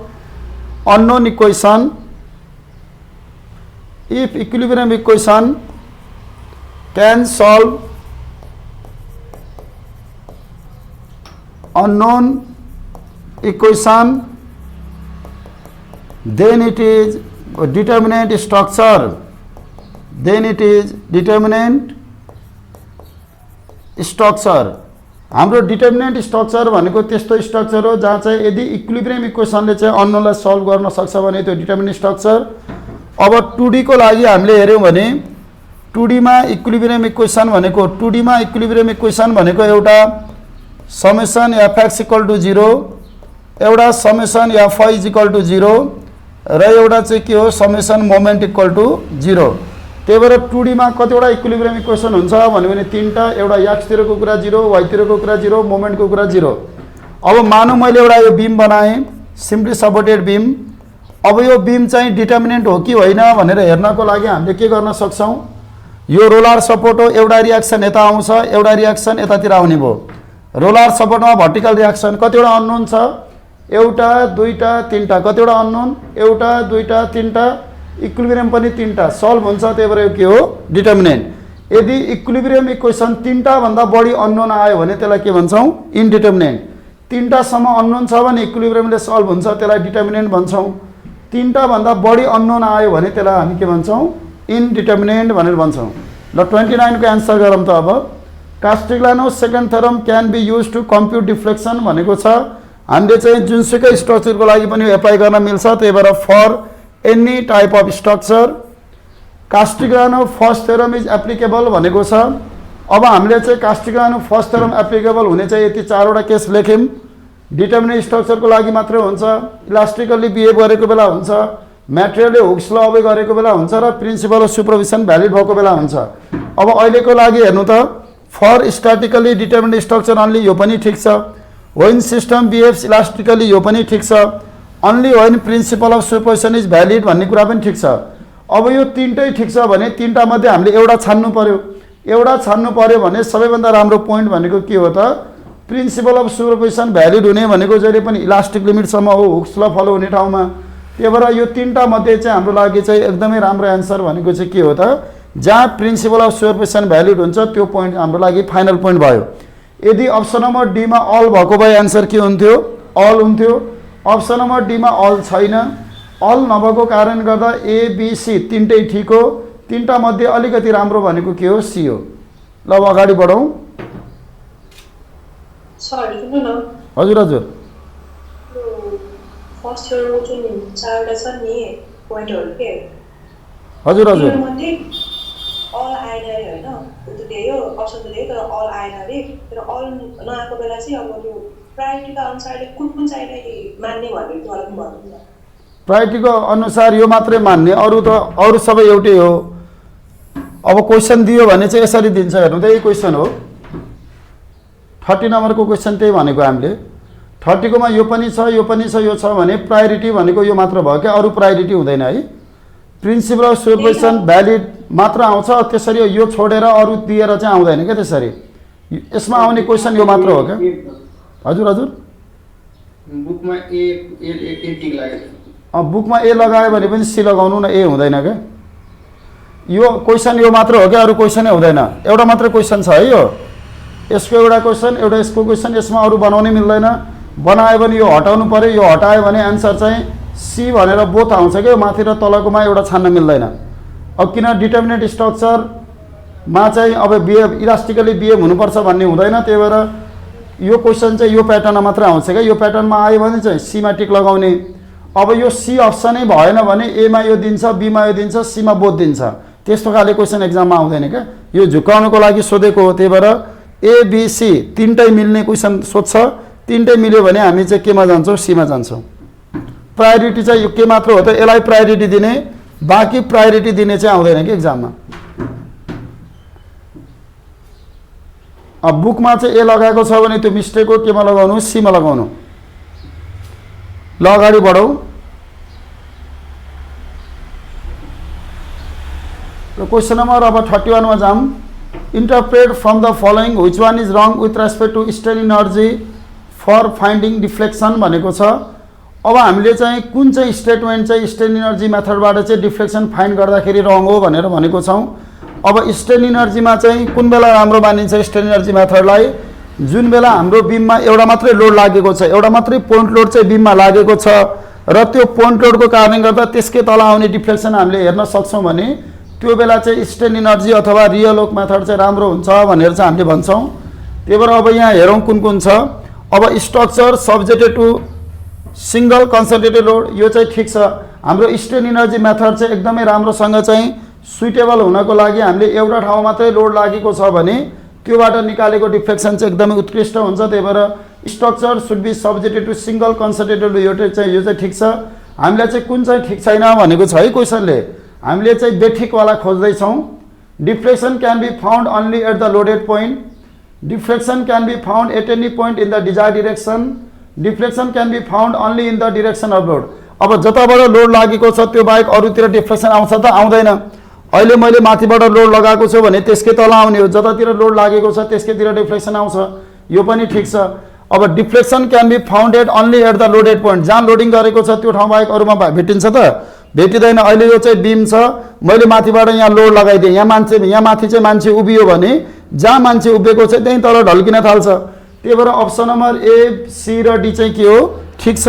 A: unknown equation, if equilibrium equation can solve unknown equation, then it is determinant structure, then it is determinant structure. हाम्रो determinant structure भनेको त्यस्तो structure हो जहाँ चाहिँ यदि equilibrium इक्वेसनले चाहिँ अननोनलाई solve गर्न सक्छ भने त्यो डिटर्मिनेन्ट स्ट्रक्चर। अब 2D को लागि हामीले हेऱ्यौँ भने 2D मा इक्विलिब्रियम इक्वेसन भनेको 2D मा इक्विलिब्रियम इक्वेसन भनेको एउटा समेसन fx इक्वल टु 0, एउटा summation fy is equal to 0 र एउटा चाहिँ के हो समेसन मोमेन्ट इक्वल टु 0। त्यही भएर 2D मा कतिवटा इक्विलिब्रियम इक्वेसन हुन्छ भन्यो भने 3टा, एउटा x तिरको कुरा 0, y तिरको कुरा 0, मोमेन्टको कुरा 0। अब मानौँ मैले एउटा यो बीम बनाएँ, सिम्पली सपोर्टेड बीम। अब यो बीम चाहिँ डिटर्मिनेन्ट हो कि होइन भनेर हेर्नको लागि हामीले के गर्न सक्छौँ, यो रोलर सपोर्ट हो, एउटा रियाक्सन यता आउँछ, एउटा रियाक्सन यतातिर आउने भयो। रोलर सपोर्टमा भर्टिकल रियाक्सन कतिवटा अननोन छ, एउटा दुईटा तीनटा, कतिवटा अननोन एउटा दुईटा तीनटा, इक्विलिब्रियम पनि तीनटा सल्भ हुन्छ। त्यही भएर यो के हो डिटर्मिनेन्ट। यदि इक्विलिब्रियम इक्वेसन तीनटा भन्दा बढी अननोन आयो भने त्यसलाई के भन्छौँ इन्डिटर्मिनेन्ट। तीनटासम्म अननोन छ भने इक्विलिब्रियमले सल्भ हुन्छ, त्यसलाई डिटर्मिनेन्ट भन्छौँ। तीनटा भन्दा बढी अननोन आयो भने त्यसलाई हामी के भन्छौँ इन्डिटर्मिनेन्ट भनेर भन्छौँ। ल 29 को एन्सर गरौँ त। अब Castigliano second theorem can be use to compute deflection भनेको छ हामीले चाहिँ जुनसुकै स्ट्रक्चरको लागि पनि एप्लाई गर्न मिल्छ। त्यही भएर for any type of structure Castigliano first theorem is applicable भनेको छ। अब हामीले चाहिँ कास्टिग्लियानो फर्स्ट थ्योरम एप्लिकेबल हुने चाहिँ यति चारवटा केस लेख्यौँ। डिटर्मिनेन्ट स्ट्रक्चरको लागि मात्रै हुन्छ, इलास्टिकली बिहेभ गरेको बेला हुन्छ, म्याटेरियलले हुक्स ल अवे गरेको बेला हुन्छ र प्रिन्सिपल अफ सुपरभिजन भ्यालिड भएको बेला हुन्छ। अब अहिलेको लागि हेर्नु त फर स्ट्याटिकली डिटर्मिनेन्ट स्ट्रक्चर अन्ली यो पनि ठिक छ, व्हेन सिस्टम बिहेभ्स इलास्टिकली यो पनि ठिक छ, only when principal of supervision is valid भन्ने कुरा पनि ठिक छ। अब यो तीनटै ठिक छ भने तीनटा मध्ये हामीले एउटा छान्नु पर्यो। एउटा छान्नु पर्यो भने सबैभन्दा राम्रो पोइन्ट भनेको के हो त प्रिन्सिपल अफ सुपरभिजन भ्यालिड हुने भनेको जहिले पनि इलास्टिक लिमिटसम्म हो, हुक्स ल फलो हुने ठाउँमा। त्यही भएर यो तीनटा मध्ये चाहिँ हाम्रो लागि चाहिँ एकदमै राम्रो एन्सर भनेको चाहिँ के हो त जहाँ प्रिन्सिपल अफ सुपरभिजन भ्यालिड हुन्छ त्यो पोइन्ट हाम्रो लागि फाइनल पोइन्ट भयो। यदि अप्सन नम्बर डी मा अल भएको भए एन्सर के हुन्थ्यो अल हुन्थ्यो। अप्सन नम्बर डी मा अल छैन, अल नभएको कारण गर्दा एबिसी तीनटै ठिक हो। तीनटा मध्ये अलिकति राम्रो भनेको के हो सी हो। ल अब अगाडि बढौँ। हजुर हजुर
C: फर्स्ट थ्योरमको जुन चारवटा छ नि पोइन्टहरु के
A: हजुर हजुर
C: अल आएन रे हैन त्यो त्यही हो अप्सन त त्यही तर अल आएन रे तर अल नआएको बेला चाहिँ अब त्यो प्रायोरिटीका अनुसारले कुन चाहिँ मान्ने भनेर मलाई पनि भन्नु न।
A: प्रायोरिटीको अनुसार यो मात्रै मान्ने, अरु त अरु सबै एउटै हो। अब क्वेशन दियो भने चाहिँ यसरी दिन्छ, हेर्नु त यही क्वेशन हो 30 नम्बरको क्वेशन त्यही भनेको हामीले 30 कोमा यो पनि छ यो पनि छ यो छ भने प्रायोरिटी भनेको यो मात्र भयो क्या, अरु प्रायोरिटी हुँदैन है। प्रिन्सिपल अफ सुपरभिजन भ्यालिड मात्र आउँछ, त्यसरी यो छोडेर अरु दिएर चाहिँ आउँदैन क्या। त्यसरी यसमा आउने क्वेशन यो मात्र हो क्या। हजुर हजुर
D: बुकमा ए टिक लाग्यो,
A: बुकमा ए लगायो भने पनि सी लगाउनु न, ए हुँदैन क्या। यो क्वेशन यो मात्र हो क्या, अरु क्वेशनै हुँदैन। एउटा मात्र क्वेशन छ है यो, यसको एउटा क्वेशन एउटा यसको क्वेशन, यसमा अरु बनाउनै मिल्दैन। बनायो भने यो हटाउनु पर्यो, यो हटायो भने एन्सर चाहिँ सी भनेर बोथ आउँछ क्या, माथि र तलकोमा एउटा छान्न मिल्दैन। अब किन डिटर्मिनेन्ट स्ट्रक्चरमा चाहिँ अब बिहेभ इलास्टिकली बिहेभ हुनुपर्छ भन्ने हुँदैन, त्यही भएर यो क्वेसन चाहिँ यो प्याटर्नमा मात्रै आउँछ क्या। यो प्याटर्नमा आयो भने चाहिँ सीमा टिक लगाउने। अब यो सी अप्सनै भएन भने एमा यो दिन्छ, बीमा यो दिन्छ, सीमा बोथ दिन्छ, त्यस्तो खाले क्वेसन एक्जाममा आउँदैन क्या। यो झुक्काउनुको लागि सोधेको हो, त्यही भएर एबिसी तिनटै मिल्ने क्वेसन सोध्छ, तिनटै मिल्यो भने हामी चाहिँ केमा जान्छौँ, सीमा जान्छौँ। प्रायोरिटी चाहिँ यो के मात्र हो त, यसलाई प्रायोरिटी दिने, बाँकी प्रायोरिटी दिने चाहिँ आउँदैन कि एक्जाममा। अब बुकमा चाहिँ ए लगाएको छ भने त्यो मिस्टेक हो, केमा लगाउनु, सीमा लगाउनु। ल अगाडि बढौँ। र क्वेसन नम्बर अब 31 मा जाम। Interpret from the following which one is wrong with respect to strain energy for finding deflection भनेको छ। अब हामीले चाहिँ कुन चाहिँ स्टेटमेन्ट चाहिँ स्ट्रेन इनर्जी मेथडबाट चाहिँ डिफ्लेक्सन फाइन्ड गर्दाखेरि रङ हो भनेर भनेको छौँ। अब स्ट्रेन इनर्जीमा चाहिँ कुन बेला राम्रो मानिन्छ स्ट्रेन इनर्जी मेथडलाई, जुन बेला हाम्रो बिममा एउटा मात्रै लोड लागेको छ, एउटा मात्रै पोइन्ट लोड चाहिँ बिममा लागेको छ र त्यो पोइन्ट लोडको कारणले गर्दा त्यसकै तल आउने डिफ्लेक्सन हामीले हेर्न सक्छौँ भने त्यो बेला चाहिँ स्ट्रेन इनर्जी अथवा रियल ओक मेथड चाहिँ राम्रो हुन्छ भनेर चाहिँ हामीले भन्छौँ। त्यही भएर अब यहाँ हेरौँ कुन कुन छ। अब structure subjected to single concentrated load, यो चाहिँ ठिक छ। हाम्रो स्ट्रेन इनर्जी मेथड चाहिँ एकदमै राम्रोसँग चाहिँ सुइटेबल हुनको लागि हामीले एउटा ठाउँ मात्रै लोड लागेको छ भने त्योबाट निकालेको डिफ्लेक्सन चाहिँ एकदमै उत्कृष्ट हुन्छ। त्यही भएर structure should be subjected to single concentrated load, यो चाहिँ ठिक छ। हामीलाई चाहिँ कुन चाहिँ ठिक छैन भनेको छ है क्वेसनले, हामीले चाहिँ बेठिकवाला खोज्दैछौँ। Deflection can be found only at the loaded point, deflection can be found at any point in the desired direction, deflection can be found only in the direction of load. अब जताबाट लोड लागेको छ त्यो बाहेक अरूतिर deflection आउँछ त, आउँदैन। अहिले मैले माथिबाट लोड लगाएको छु भने त्यसकै तल आउने हो, जतातिर लोड लागेको छ त्यसकैतिर डिफ्लेक्सन आउँछ, यो पनि ठिक छ। अब deflection can be founded only at the loaded point, जहाँ लोडिङ गरेको छ त्यो ठाउँ बाहेक अरूमा भेटिन्छ त, भेटिँदैन। अहिले यो चाहिँ बिम छ, मैले माथिबाट यहाँ लोड लगाइदिएँ, यहाँ माथि चाहिँ मान्छे उभियो भने जहाँ मान्छे उभिएको छ त्यहीँ तल ढल्किन थाल्छ। त्यही भएर अप्सन नम्बर ए, सी र डी चाहिँ के हो, ठिक छ।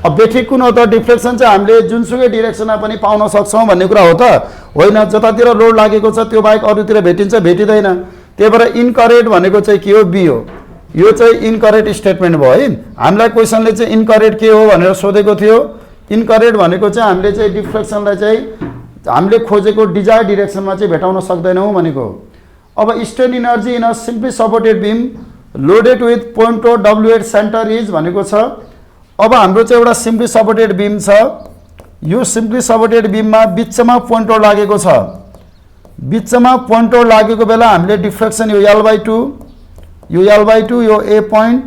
A: अब बेठिक कुन हो त, डिफ्लेक्सन चाहिँ हामीले जुनसुकै डिरेक्सनमा पनि पाउन सक्छौँ भन्ने कुरा हो त, होइन। जतातिर लोड लागेको छ त्यो बाहेक अरूतिर भेटिन्छ, भेटिँदैन। त्यही भएर इनकरेक्ट भनेको चाहिँ के हो, बी हो। यो चाहिँ इनकरेक्ट स्टेटमेन्ट भयो है। हामीलाई क्वेसनले चाहिँ इनकरेक्ट के हो भनेर सोधेको थियो। इनकरेक्ट भनेको चाहिँ हामीले चाहिँ डिफ्लेक्सनलाई चाहिँ हामीले खोजेको डिजायर्ड डिरेक्सनमा चाहिँ भेटाउन सक्दैनौँ भनेको। अब strain energy in a simply supported beam loaded with point load W at centre is भनेको छ। अब हाम्रो चाहिँ एउटा सिम्पली सपोर्टेड बिम छ, यो सिम्पली सपोर्टेड बिममा बिचमा पोइन्ट लोड लागेको छ। बिचमा पोइन्ट लोड लागेको बेला हामीले डिफ्लेक्सन यो L/2, यो L/2, यो A point,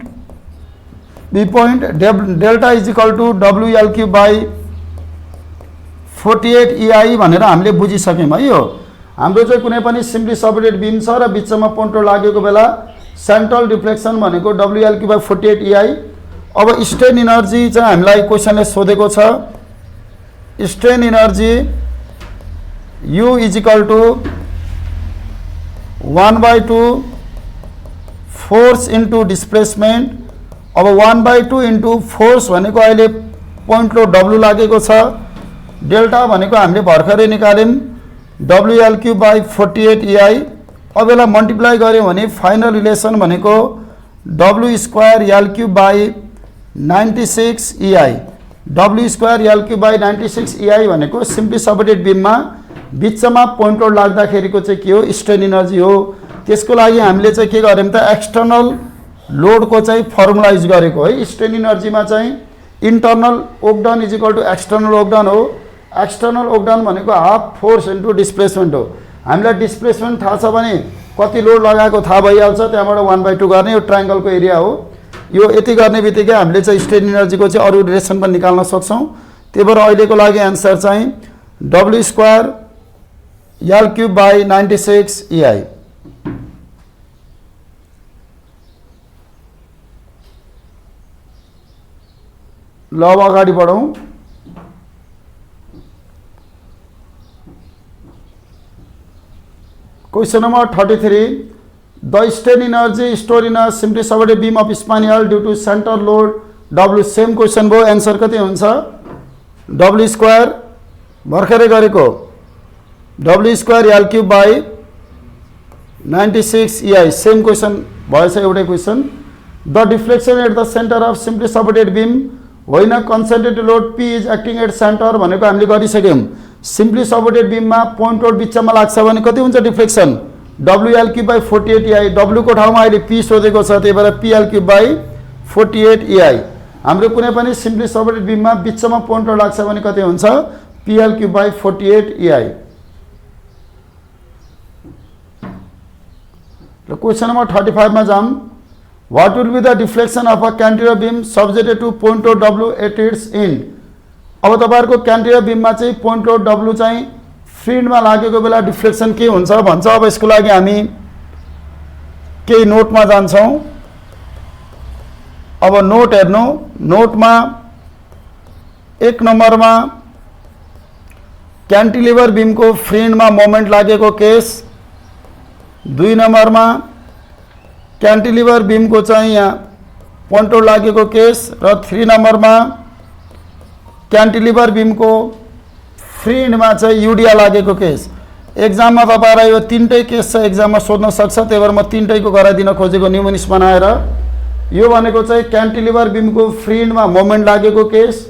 A: B point, delta is equal to WL³ by 48 EI भनेर हामीले बुझिसक्यौँ है। यो हाम्रो चाहिँ कुनै पनि सिम्पली सपोर्टेड बिम छ र बिचमा पोइन्ट लोड लागेको बेला सेन्ट्रल डिफ्लेक्सन भनेको WL³ बाई 48 EI। अब स्ट्रेन इनर्जी चाहिँ हामीलाई क्वेसनले सोधेको छ, strain energy U is equal to 1/2 force into displacement. अब 1/2 इन्टु फोर्स भनेको अहिले पोइन्ट लोड W लागेको छ, डेल्टा भनेको हामीले भर्खरै निकाल्यौँ WL³ बाई 48 EI। अब यसलाई मल्टिप्लाई गऱ्यौँ भने फाइनल रिलेसन भनेको W² L³ by 96 EI, W² L³ by 96 EI भनेको सिम्पली सपोर्टेड बिममा बिचमा पोइन्ट लोड लाग्दाखेरिको चाहिँ के हो, स्ट्रेन इनर्जी हो। त्यसको लागि हामीले चाहिँ के गर्यौँ त, एक्सटर्नल लोडको चाहिँ फर्मुला युज गरेको है। स्ट्रेन इनर्जीमा चाहिँ internal work done is equal to external work done हो। एक्सटर्नल ओकडन भनेको हाफ फोर्स इन्टु डिस्प्लेसमेन्ट हो। हामीलाई डिस्प्लेसमेन्ट थाहा छ भने कति लोड लगाएको थाहा भइहाल्छ, त्यहाँबाट 1/2 गर्ने, यो ट्रायङ्गलको एरिया हो। यो यति गर्ने बित्तिकै हामीले चाहिँ स्ट्रेन इनर्जीको चाहिँ अरू रिलेसन पनि निकाल्न सक्छौँ। त्यही भएर अहिलेको लागि एन्सर चाहिँ W² L³ बाई 96 EI। ल अब अगाडि बढौँ। Question number 33, the strain energy store in a simply supported beam of span L due to centre load W same question भयो एन्सर कति हुन्छ डब्लु स्क्वायर भर्खरै गरेको W square L cube by 96 EI same question भएछ एउटै question the deflection at the centre of simply supported beam होइन concentrated load P is acting at centre भनेको हामीले गरिसक्यौँ सिम्पली सपोर्टेड बिममा पोइन्ट लोड बिचमा लाग्छ भने कति हुन्छ deflection WL cube by 48 EI डब्लुको ठाउँमा अहिले पी सोधेको छ त्यही भएर पिएल क्युब बाई 48 EI हाम्रो कुनै पनि सिम्पली सपोर्टेड बिममा बिचमा पोइन्ट लोड लाग्छ भने कति हुन्छ पिएल क्युब बाई 48 EI र क्वेसन नम्बर 35 मा जाम What will be the deflection of a cantilever beam subjected to point load W at its end? अब तपाईहरुको क्यान्टिलेभर बीममा चाहिँ पोइन्ट लोड W चाहिँ फिल्डमा लागेको बेला डिफ्लेक्सन के हुन्छ भन्छ अब यसको लागि हामी केही नोटमा जान्छौं अब नोट हेर्नु नोटमा 1 नम्बरमा क्यान्टिलेभर बीमको फिल्डमा मोमेन्ट लागेको केस 2 नम्बरमा क्यान्टिलिभर बीमको चाहिँ यहाँ पोइन्ट लोड लागेको केस र 3 नम्बरमा क्यान्टिलिभर बीमको फ्रीमा चाहिँ युडिया लागेको केस एक्जाममा तपाईहरुलाई यो तीनटै केस छ एक्जाममा सोध्न सक्छ त्यही भएर म तीनटैको गराइदिन खोजेको न्युमोनिक्स बनाएर यो भनेको चाहिँ क्यान्टिलिभर बीमको फ्रीमा मोमेन्ट लागेको केस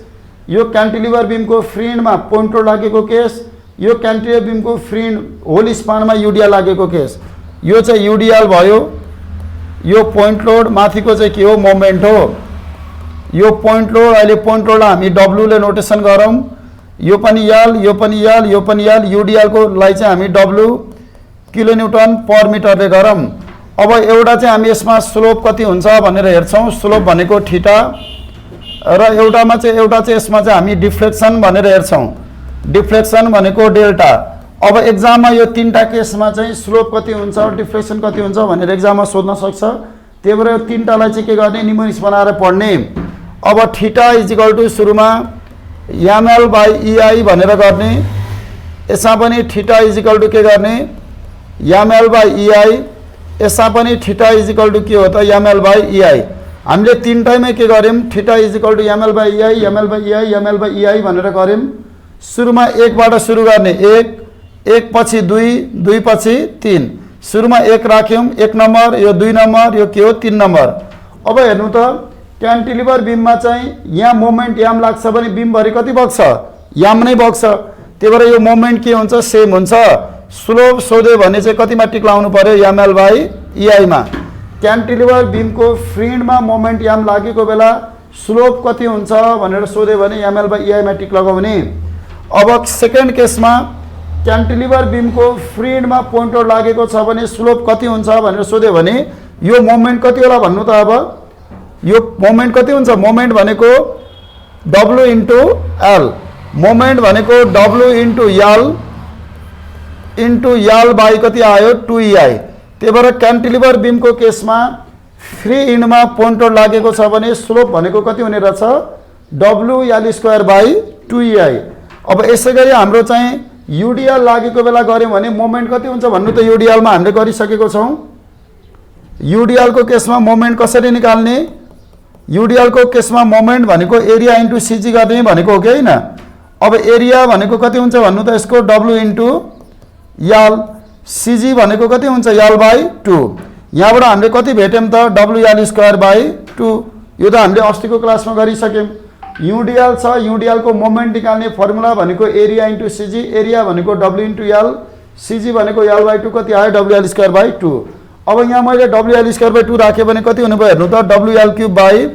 A: यो क्यान्टिलिभर बीमको फ्रीमा पोइन्ट लोड लागेको केस यो क्यान्टिलिभर बीमको फ्री होल स्पानमा युडिया लागेको केस यो चाहिँ युडियल भयो यो पोइन्ट लोड माथिको चाहिँ के हो मोमेन्ट हो यो पोइन्ट लोड अहिले पोइन्ट लोड हामी डब्लु ले नोटेसन गरौँ यो पनि यल यो पनि यल यो पनि यल युडिएल को लाई चाहिँ हामी डब्लु किलोन्युटन पर मिटरले गरौँ अब एउटा चाहिँ हामी यसमा स्लोप कति हुन्छ भनेर हेर्छौं स्लोप भनेको थीटा र एउटामा चाहिँ यसमा चाहिँ हामी डिफ्लेक्सन भनेर हेर्छौं डिफ्लेक्सन भनेको डेल्टा अब एक्जाममा यो तीनटा केसमा चाहिँ स्लोप कति हुन्छ डिफ्लेक्सन कति हुन्छ भनेर एक्जाममा सोध्न सक्छ त्यही भएर यो तीनटालाई चाहिँ के गर्ने न्युमोनिक्स बनाएर पढ्ने अब थीटा इज इक्वल टु सुरुमा एमएल बाई ईआई भनेर गर्ने यसमा पनि थीटा इज इक्वल टु के गर्ने एमएल बाई ईआई यसमा पनि थीटा इज इक्वल टु के हो त एमएल बाई ईआई हामीले तीनटैमै के गर्यौं theta is equal to ML by EI ML by EI ML by EI भनेर गर्यौं सुरुमा 1 बाट सुरु गर्ने 1 पछि 2 2 पछि 3 सुरुमा 1 राख्यौं 1 नम्बर यो 2 नम्बर यो के हो 3 नम्बर अब हेर्नु त क्यान्टिलिभर बीममा चाहिँ यहाँ मोमेन्ट याम लाग्छ भने बीम भरि कति बग्छ याम नै बग्छ त्यही भएर यो मोमेन्ट के हुन्छ सेम हुन्छ स्लोप सोध्यो भने चाहिँ कतिमा टिक्लाउनु पर्यो एमएल बाई ईआई मा क्यान्टिलिभर बीमको फ्रीमा मोमेन्ट याम लागेको बेला स्लोप कति हुन्छ भनेर सोध्यो भने एमएल बाई ईआई मा टिक लगाउने अब सेकेन्ड केसमा क्यान्टिलिभर बीमको फ्रीमा पोइन्ट लोड लागेको छ भने स्लोप कति हुन्छ भनेर सोध्यो भने यो मोमेन्ट कति होला भन्नु त अब यो मोमेन्ट कति हुन्छ मोमेन्ट भनेको W इन्टु L मोमेन्ट भनेको W इन्टु L बाई कति आयो 2EI त्यही भएर क्यान्टिलिभर बीमको केसमा फ्री इन्डमा पोइन्ट लोड लागेको छ भने स्लोप भनेको कति हुने रहेछ WL स्क्वायर बाई 2EI अब यसैगरी हाम्रो चाहिँ युडिएल लागेको बेला गर्यौं भने मोमेन्ट कति हुन्छ भन्नु त युडिएल मा हामीले गरिसकेको छौं युडिएल को केसमा मोमेन्ट कसरी निकाल्ने युडिएल को केसमा मोमेन्ट भनेको एरिया इन्टु सीजी गर्ने भनेको हो कि हैन अब एरिया भनेको कति हुन्छ भन्नु त यसको W इन्टु L सीजी भनेको कति हुन्छ L बाई 2 यहाँबाट हामीले कति भेट्यौं त WL स्क्वायर बाई 2 यो त हामीले अस्तिको क्लासमा गरिसक्यौं युडिएल छ युडिएल को मोमेन्ट निकाल्ने फर्मुला भनेको एरिया इन्टु सीजी एरिया भनेको W इन्टु L सीजी भनेको L बाई 2 कति आयो WL स्क्वायर बाई 2 अब यहाँ मैले WL स्क्वायर बाई 2 राखे भने कति हुने भयो हेर्नु त WL क्यूब बाई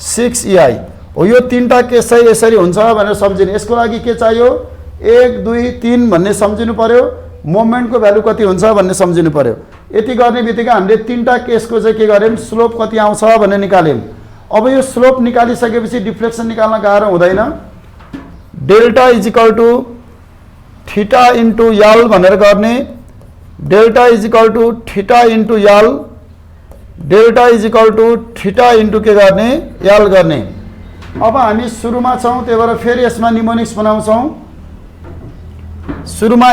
A: 6EI हो यो तीनटा केस चाहिँ यसरी हुन्छ भनेर सम्झिनु यसको लागि के चाहियो 1 2 3 भन्ने सम्झिनु पर्यो मोमेन्टको भ्यालु कति हुन्छ भन्ने सम्झिनु पर्यो यति गर्ने बित्तिकै हामीले तीनटा केसको चाहिँ के गर्यौं स्लोप कति आउँछ भन्ने निकाल्यौं अब यो स्लोप निकालिसकेपछि डिफ्लेक्सन निकाल्न गाह्रो हुँदैन delta is equal to theta into L भनेर गर्ने delta is equal to theta into L delta is equal to theta into के गर्ने L गर्ने अब हामी सुरुमा छौं त्यही भएर फेरि यसमा न्युमोनिक्स बनाउँछौं सुरुमा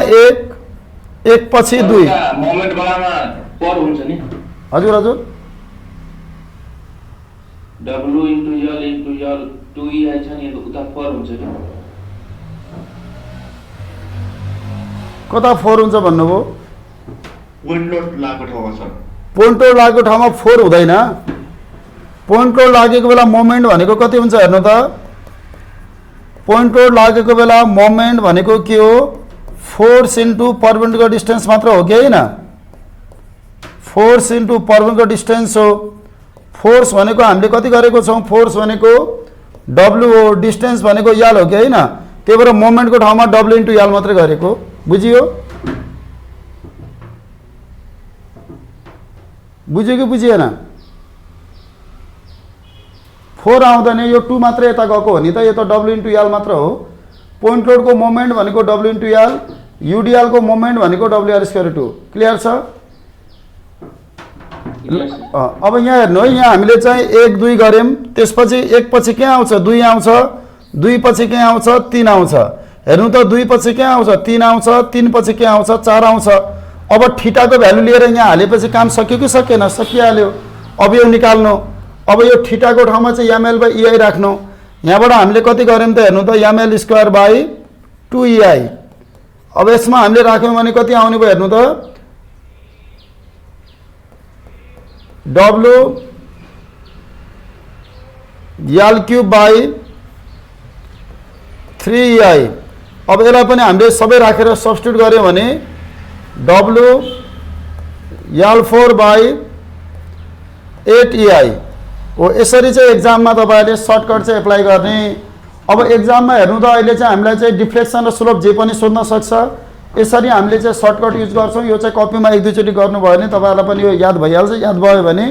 A: 1 पछि 2
B: मोमेन्ट बेलामा पर हुन्छ नि
A: हजुर हजुर
E: W into L 2EI छ नि उता 4 हुन्छ नि
A: कता 4 हुन्छ भन्नुभयो
F: पोइन्ट लोड लागेको ठाउँमा सर
A: पोइन्ट लोड लागेको ठाउँमा 4 हुँदैन पोइन्ट लोड लागेको बेला मोमेन्ट भनेको कति हुन्छ हेर्नु त पोइन्ट लोड लागेको बेला मोमेन्ट भनेको के हो फोर्स इन्टु परपेन्डिकुलर डिस्टेन्स मात्र हो कि होइन फोर्स इन्टु परपेन्डिकुलर डिस्टेन्स हो फोर्स भनेको हामीले कति गरेको छौँ फोर्स भनेको W हो डिस्टेन्स भनेको यल हो कि होइन त्यही भएर मोमेन्टको ठाउँमा W इन्टु यल मात्रै गरेको बुझियो बुझ्यो कि बुझिएन 4 आउँदैन यो 2 मात्रै यता गएको हो नि त यो त W इन्टु यल मात्र हो पोइन्ट लोडको मोमेन्ट भनेको W इन्टु यल UDL को मोमेन्ट भनेको WR²2 क्लियर छ अब यहाँ हेर्नु है यहाँ हामीले चाहिँ 1 2 गऱ्यौँ त्यसपछि 1 पछि के आउँछ 2 आउँछ 2 पछि के आउँछ 3 आउँछ हेर्नु त 2 पछि के आउँछ 3 आउँछ 3 पछि के आउँछ 4 आउँछ अब थीटाको भ्यालु लिएर यहाँ हालेपछि काम सक्यो कि सकेन सकिहाल्यो अब यो निकाल्नु अब यो थीटाको ठाउँमा चाहिँ ml/ei राख्नु यहाँबाट हामीले कति गर्यौँ त हेर्नु त ml²/2ei अब यसमा हामीले राख्यौँ भने कति आउने भयो हेर्नु त W L3/3ei अब यसलाई पनि हामीले सबै राखेर सब्स्टिट्युट गर्यौँ भने W L4/8ei हो यसरी चाहिँ एक्जाममा तपाईहरुले सर्टकट चाहिँ एप्लाई गर्ने अब एक्जाममा हेर्नु त अहिले चाहिँ हामीलाई चाहिँ डिफ्लेक्सन र स्लोप जे पनि सोध्न सक्छ यसरी हामीले चाहिँ सर्टकट युज गर्छौं यो चाहिँ कपीमा एक दुई चोटी गर्नुभयो भने तपाईहरुलाई पनि यो याद भइहाल्छ याद भयो भने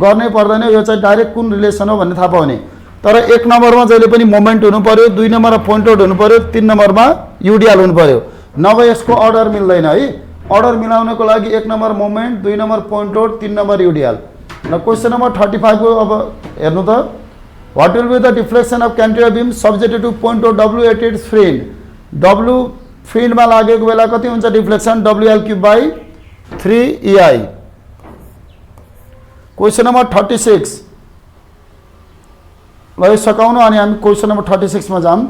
A: गर्नै पर्दैन यो चाहिँ डाइरेक्ट कुन रिलेसन हो भन्ने थाहा पाउने तर 1 नम्बरमा जहिले पनि मोमेन्ट हुनु पर्यो 2 नम्बरमा पोइन्ट आउट हुनु पर्यो 3 नम्बरमा युडिएल हुनु पर्यो नभए यसको अर्डर मिल्दैन है अर्डर मिलाउनको लागि 1 number moment 2 number point out 3 number युडिएल न क्वेशन नम्बर 35 को अब हेर्नु त What will be the deflection of cantilever beam subjected to point of W at its field? W field मा लागेको बेला कति हुन्छ डिफ्लेक्सन WL3/3ei. क्वेशन नम्बर 36 ल यो सकाउनु अनि हामी क्वेशन नम्बर 36 मा जाम.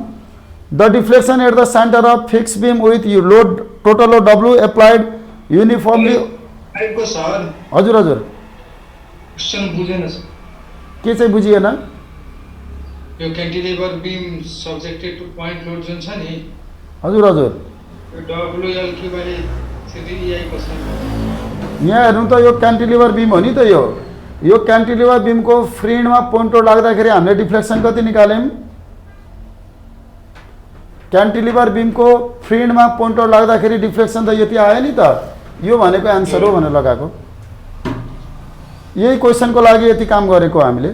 A: The deflection at the center of fixed beam with load total load W applied uniformly.
F: आइको सर
A: हजुर हजुर
F: क्वेशन बुझेन सर
A: के चाहिँ बुझिएन
F: यो cantilever beam subjected to point load जुन छ नि
A: हजुर हजुर
F: WL3/3ei को छ
A: यहाँ हेर्नु त यो क्यान्टिलिभर बीम हो नि त यो क्यान्टिलिभर बीमको फ्रिन्डमा पोइन्ट लोड लाग्दाखेरि हामीले डिफ्लेक्सन कति निकाल्यौं क्यान्टिलिभर बीमको फ्रिन्डमा पोइन्ट लोड लाग्दाखेरि डिफ्लेक्सन त यति आयो नि त यो भनेको आन्सर हो भनेर लगाएको यही क्वेशनको लागि यति काम गरेको हामीले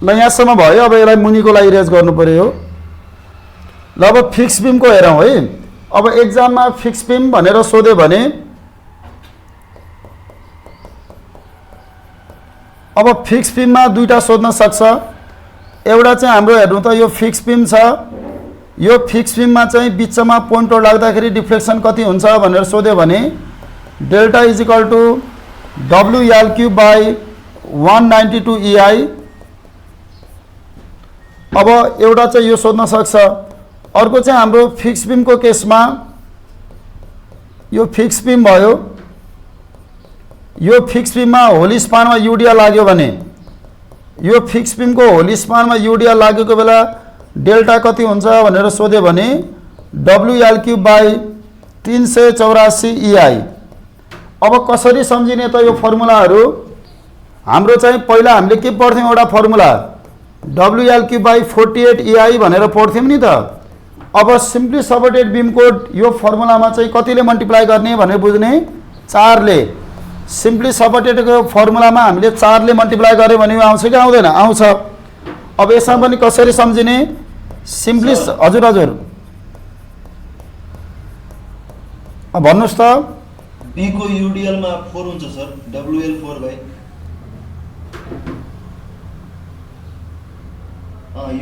A: ल यहाँसम्म भयो अब यसलाई मुनिको लागि रेज गर्नु पर्यो ल अब फिक्स बीमको हेरौँ है अब एक्जाममा फिक्स बीम भनेर सोध्यो भने अब फिक्स बीममा दुईटा सोध्न सक्छ एउटा चाहिँ हाम्रो हेर्नु त यो फिक्स बीम छ यो फिक्स बीममा चाहिँ बिचमा पोइन्ट लोड लाग्दाखेरि डिफ्लेक्सन कति हुन्छ भनेर सोध्यो भने delta is equal to WL3/192ei अब एउटा चाहिँ यो सोध्न सक्छ अर्को चाहिँ हाम्रो फिक्स बीमको केसमा यो फिक्स बीम भयो यो फिक्स बीममा होल स्पानमा युडिएल लाग्यो भने यो फिक्स बीमको होल स्पानमा युडिएल लागेको बेला डेल्टा कति हुन्छ भनेर सोध्यो भने WL3/384ei अब कसरी सम्झिने त यो फर्मुलाहरू हाम्रो चाहिँ पहिला हामीले के पढ्थ्यौं एउटा फर्मुला WL3/48ei भनेर पढ्थ्यौं नि त अब सिम्पली सपोर्टेड बीमको यो फर्मुलामा चाहिँ कतिले मल्टिप्लाई गर्ने भनेर बुझ्ने 4 ले सिम्पली सपोर्टेडको फर्मुलामा हामीले 4 ले मल्टिप्लाई गर्यो भने आउँछ कि आउँदैन आउँछ अब यसमा पनि कसरी सम्झिने सिम्पली हजुर हजुर अब भन्नुस् त
G: बी को यूडीएल मा 4 हुन्छ सर WL4/.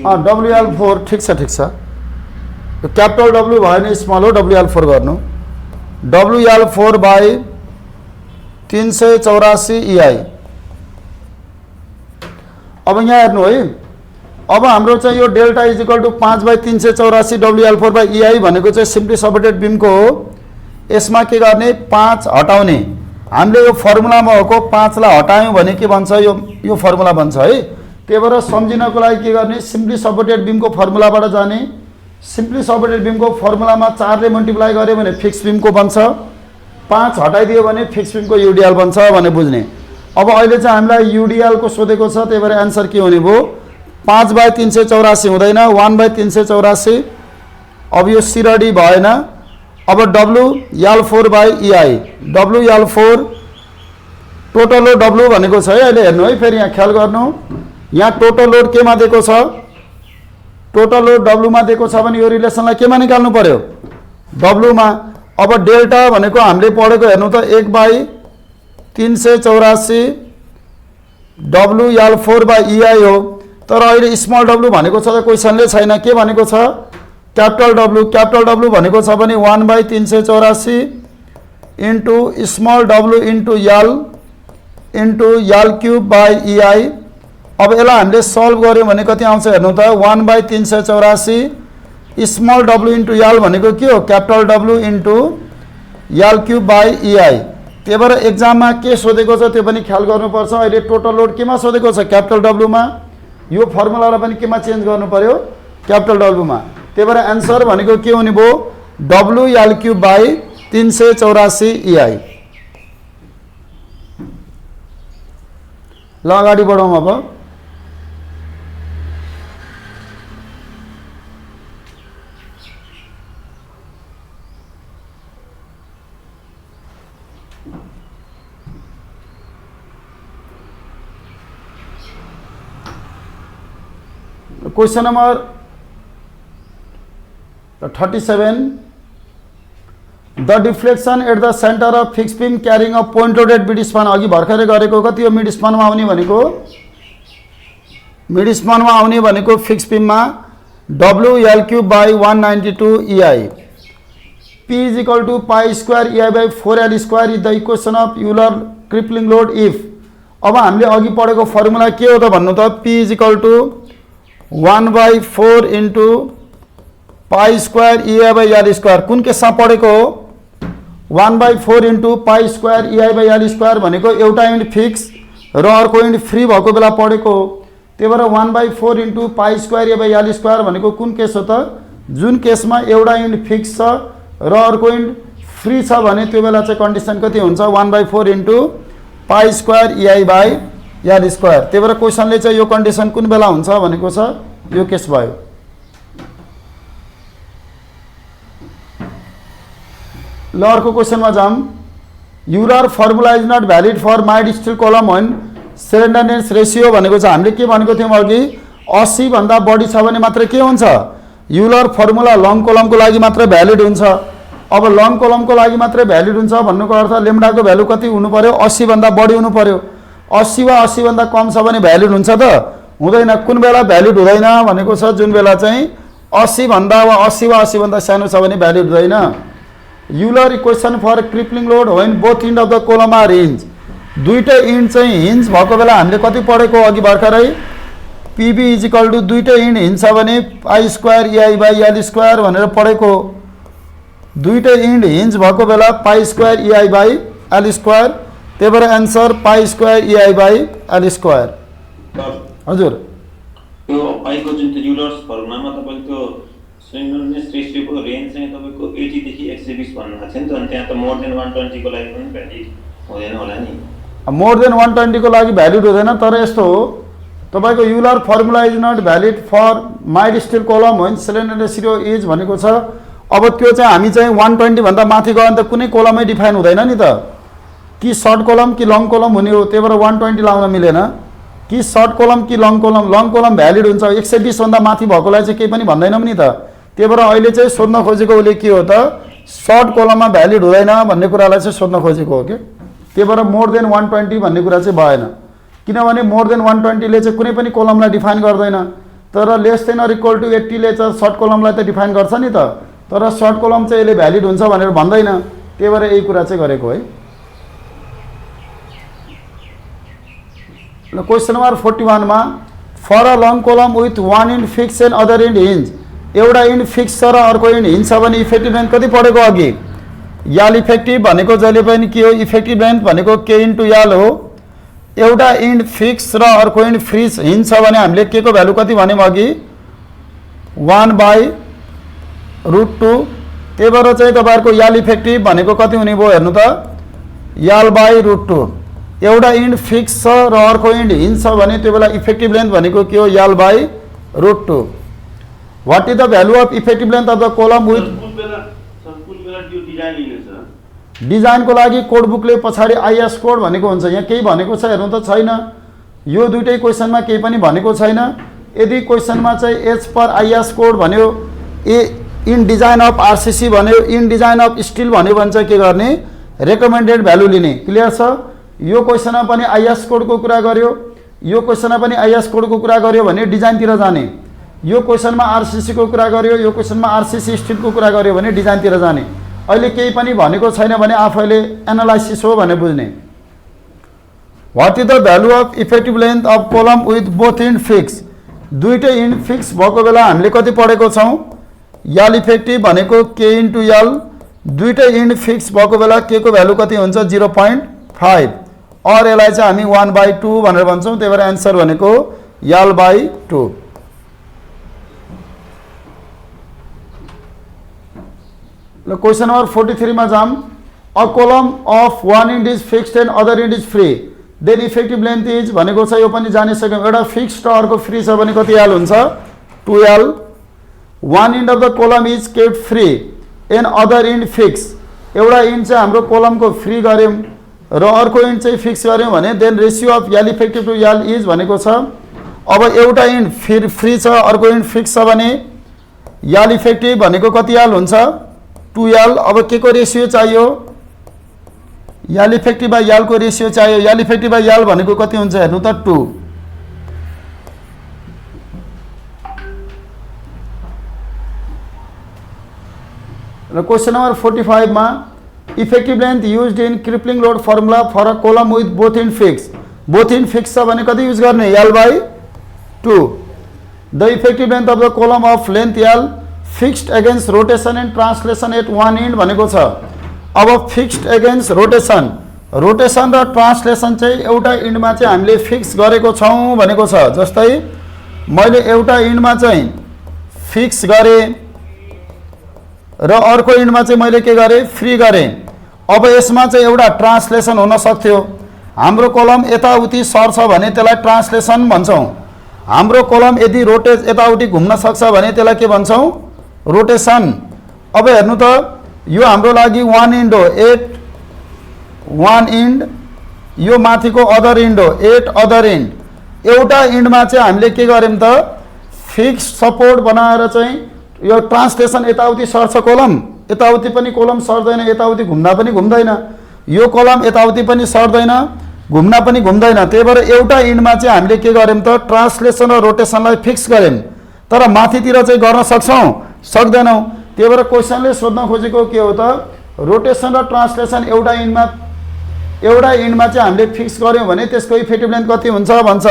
A: WL4 ठिक छ यो क्यापिटल W भयो नि स्मल हो WL4 गर्नु WL4/8 384 EI। अब यहाँ हेर्नु है, अब हाम्रो चाहिँ यो delta is equal to 5/384 WL4/EI भनेको चाहिँ सिम्पली सपोर्टेड बिमको हो। यसमा के गर्ने, 5 हटाउने। हामीले यो फर्मुलामा भएको 5 लाई हटायौँ भने के भन्छ, यो फर्मुला बन्छ है। त्यही भएर सम्झिनको लागि के गर्ने, सिम्पली सपोर्टेड बिमको फर्मुलाबाट जाने। सिम्पली सपोर्टेड बिमको फर्मुलामा 4 ले मल्टिप्लाई गर्यो भने फिक्स बिमको बन्छ, 5 हटाइदियो भने फिक्स बिमको युडिएल बन्छ भने बुझ्ने। अब अहिले चाहिँ हामीलाई युडिएल को सोधेको छ, त्यही भएर आन्सर के हुने भयो, 5/384 हुँदैन, 1/384। अब यो C र D भएन। अब WL4/EI, WL4 total load W भनेको छ है। अहिले हेर्नु है, फेरि यहाँ ख्याल गर्नु, यहाँ टोटल लोड केमा दिएको छ, टोटल लोड W मा दिएको छ भने यो रिलेसनलाई केमा निकाल्नु पर्यो, W मा। अब डेल्टा भनेको हामीले पढेको हेर्नु त 1/384 WL4/EI हो। तर अहिले स्मल W भनेको छ त क्वेसनले छैन, के भनेको छ, क्यापिटल W। क्यापिटल W भनेको छ भने 1/384 into small W into L/EI। अब यसलाई हामीले सल्भ गर्यौँ भने कति आउँछ हेर्नु त, 1/384 स्मल W इन्टु L भनेको के हो, क्यापिटल W इन्टु L/EI। त्यही भएर एक्जाममा के सोधेको छ त्यो पनि ख्याल गर्नुपर्छ। अहिले टोटल लोड केमा सोधेको छ, क्यापिटल W मा। यो फर्मुलालाई पनि केमा चेन्ज गर्नु पर्यो, क्यापिटल W मा। त्यही भएर आन्सर भनेको के हुने भयो, WL/384 EI। ल अगाडि बढौँ। अब question number 37, the deflection at the centre of fix beam carrying a point loaded mid span. अघि भर्खरै गरेको कति हो, मिड स्पानमा आउने भनेको, मिड स्पानमा आउने भनेको fix बीममा WL/192 EI। P is equal to pi square EI by 4L square is the equation of Euler crippling load if। अब हामीले अघि पढेको फर्मुला के हो त भन्नु त, P is equal to 1/4 into pie square EI by L square. कुन केसमा पढेको हो, 1/4 into pie square EI by L square भनेको एउटा इन्ट फिक्स र अर्को इन्ट फ्री भएको बेला पढेको हो। त्यही भएर 1/4 into pie square EI by L square भनेको कुन केस हो त, जुन केसमा एउटा इन्ट फिक्स छ र अर्को इन्ट फ्री छ भने त्यो बेला चाहिँ कन्डिसन कति हुन्छ, 1/4 into pie square EI by L square. त्यही भएर क्वेसनले चाहिँ यो कन्डिसन कुन बेला हुन्छ भनेको छ, यो केस भयो। ल अर्को क्वेसनमा जाम। Euler formula is not valid for mild steel column when slenderness ratio भनेको छ, हामीले के भनेको थियौँ अघि, 80 भन्दा बढी छ भने मात्र के हुन्छ, युलर फर्मुला लङ कलमको लागि मात्र भ्यालिड हुन्छ। अब लङ कलमको लागि मात्र भ्यालिड हुन्छ भन्नुको अर्थ लेम्डाको भ्यालु कति हुनु पर्यो, 80 भन्दा बढी हुनु पर्यो। 80 वा 80 भन्दा कम छ भने भ्यालिड हुन्छ त, हुँदैन। कुन बेला भ्यालिड हुँदैन भनेको छ, जुन बेला चाहिँ 80 भन्दा वा 80 भन्दा सानो छ भने भ्यालिड हुँदैन। Euler equation for crippling load when both end of the column are hinge. दुईटै इन्ड चाहिँ हिन्ज भएको बेला हामीले कति पढेको अघि भर्खरै, PB इज इक्वल टु दुईटै इन्ड हिन्ज छ भने pi square EI by L square भनेर पढेको। दुईटै इन्ड हिन्ज भएको बेला pi square EI by L square. त्यही भएर answer pi square EI by L square. हजुर,
H: त्यो पाईको जुन त्यो युलर्स फर्मुलामा तपाईले त्यो स्लेन्डरनेस रेशियोको रेन्ज चाहिँ तपाईको 80 देखि 120 भन्नु भएको थियो नि त, अनि त्यहाँ त मोर देन 120 को लागि पनि भ्यालिड हुँदैन होला नि।
A: मोर देन 120 को लागि भ्यालिड हुँदैन, तर यस्तो हो, तपाईको Euler formula is not valid for mild steel column when slenderness ratio is भनेको छ। अब त्यो चाहिँ हामी चाहिँ 120 भन्दा माथि गयो भने त कुनै कलमै डिफाइन हुँदैन नि त, कि सर्ट कलम कि लङ कलम हुने हो। त्यही भएर 120 लाउन मिलेन, कि सर्ट कलम कि लङ कलम। लङ कलम भ्यालिड हुन्छ, 120 भन्दा माथि भएकोलाई चाहिँ केही पनि भन्दैनौँ नि त। त्यही भएर अहिले चाहिँ सोध्न खोजेको उसले के हो त, सर्ट कलममा भ्यालिड हुँदैन भन्ने कुरालाई चाहिँ सोध्न खोजेको हो कि। त्यही भएर मोर देन 120 भन्ने कुरा चाहिँ भएन, किनभने मोर देन 120 ले चाहिँ कुनै पनि कलमलाई डिफाइन गर्दैन, तर less than or equal to 80 ले चाहिँ सर्ट कलमलाई त डिफाइन गर्छ नि त, तर सर्ट कलम चाहिँ यसले भ्यालिड हुन्छ भनेर भन्दैन। त्यही भएर यही कुरा चाहिँ गरेको है। ल क्वेसन नम्बर 41 मा for a long column with one end fix and other end hinge, एउटा इन्ड फिक्स छ र अर्को इन्ड हिन्ज छ भने इफेक्टिभ लेन्थ कति पढेको अघि? याल इफेक्टिभ भनेको जहिले पनि के हो? इफेक्टिभ लेन्थ भनेको के इन्टु याल हो। एउटा इन्ड फिक्स र अर्को इन्ड फ्री हिन्ज छ भने हामीले के को भ्यालु कति भन्यौँ अघि? 1/√2। त्यही भएर चाहिँ तपाईँहरूको याल इफेक्टिभ भनेको कति हुने भयो हेर्नु त? याल/√2। एउटा इन्ड फिक्स छ र अर्को इन्ड हिन्ज छ भने त्यो बेला इफेक्टिभ लेन्थ भनेको के हो? याल/√2। What is the value of effective length of the column with डिजाइनको लागि कोड बुकले पछाडि आइएस कोड भनेको हुन्छ। यहाँ केही भनेको छ हेर्नु त? छैन। यो दुईटै क्वेसनमा केही पनि भनेको छैन। यदि क्वेसनमा चाहिँ एच पर आइएस कोड भन्यो, इन डिजाइन अफ आरसीसी भन्यो, इन डिजाइन अफ स्टिल भन्यो भने चाहिँ के गर्ने? रेकमेन्डेड भ्यालु लिने। क्लियर छ? यो क्वेसनमा पनि आइएस कोडको कुरा गर्यो, यो क्वेसनमा पनि आइएस कोडको कुरा गर्यो भने डिजाइनतिर जाने। यो क्वेसनमा आरसीसी को कुरा गर्यो, यो क्वेसनमा आरसीसी स्टिलको कुरा गर्यो भने डिजाइनतिर जाने। अहिले केही पनि भनेको छैन भने आफैले एनालाइसिस हो भने बुझ्ने। What is the value of effective length of column with both end fix? दुईटै इन्ड फिक्स भएको बेला हामीले कति पढेको छौँ? याल इफेक्टिभ भनेको के इन्टु याल। दुईटै इन्ड फिक्स भएको बेला के को भ्यालु कति हुन्छ? 0.5। और यसलाई चाहिँ हामी 1/2 भनेर भन्छौँ। त्यही भएर एन्सर भनेको याल/2। ल क्वेसन नम्बर 43 मा जाम। A column of one end is fixed and other end is free, then effective length is भनेको छ। यो पनि जानिसक्यौँ। एउटा फिक्स्ड र अर्को फ्री छ भने कति याल हुन्छ? 2l। One end of the column is kept free and other end fix, एउटा इन्ड चाहिँ हाम्रो कोलमको फ्री गऱ्यौँ र अर्को इन्ड चाहिँ फिक्स गऱ्यौँ भने देन रेसियो अफ याल इफेक्टिभ टु याल इज भनेको छ। अब एउटा इन्ड फ्री छ, अर्को इन्ड फिक्स छ भने याल इफेक्टिभ भनेको कति याल हुन्छ? 2l। अब के को रेसियो चाहियो? याल इफेक्टिभ बाई याल को रेसियो चाहियो। याल इफेक्टिभ बाई याल भनेको कति हुन्छ हेर्नु त? 2। र क्वेसन नम्बर 45 मा effective length used in crippling load formula for a column with both end fix. Both end fix छ भने कति युज गर्ने? याल/2। The effective length of the column of length L fixed against rotation and translation at one end भनेको छ। अब fixed against rotation, rotation र translation चाहिँ एउटा इन्डमा चाहिँ हामीले फिक्स गरेको छौँ भनेको छ। जस्तै मैले एउटा इन्डमा चाहिँ फिक्स गरेँ र अर्को इन्डमा चाहिँ मैले के गरेँ? फ्री गरेँ। अब यसमा चाहिँ एउटा ट्रान्सलेसन हुन सक्थ्यो। हाम्रो कोलम यताउति सर्छ भने त्यसलाई ट्रान्सलेसन भन्छौँ। हाम्रो कोलम यदि यताउति घुम्न सक्छ भने त्यसलाई के भन्छौँ? रोटेसन। अब हेर्नु त, यो हाम्रो लागि वान इन्ड हो, 8 वान इन्ड। यो माथिको अदर इन्ड हो, 8 अदर इन्ड। एउटा इन्डमा चाहिँ हामीले के गर्यौँ त? फिक्स सपोर्ट बनाएर चाहिँ यो ट्रान्सलेसन यताउति सर्छ कोलम, यताउति पनि कोलम सर्दैन, यताउति घुम्दा पनि घुम्दैन। यो कोलम यताउति पनि सर्दैन, घुम्न पनि घुम्दैन। त्यही भएर एउटा इन्डमा चाहिँ हामीले के गर्यौँ त? ट्रान्सलेसन र रोटेसनलाई फिक्स गर्यौँ। तर माथितिर चाहिँ गर्न सक्छौँ? सक्दैनौँ। त्यही भएर क्वेसनले सोध्न खोजेको के हो त? रोटेसन र ट्रान्सलेसन एउटा इन्डमा चाहिँ हामीले फिक्स गऱ्यौँ भने त्यसको इफेक्टिभ लेन्थ कति हुन्छ भन्छ।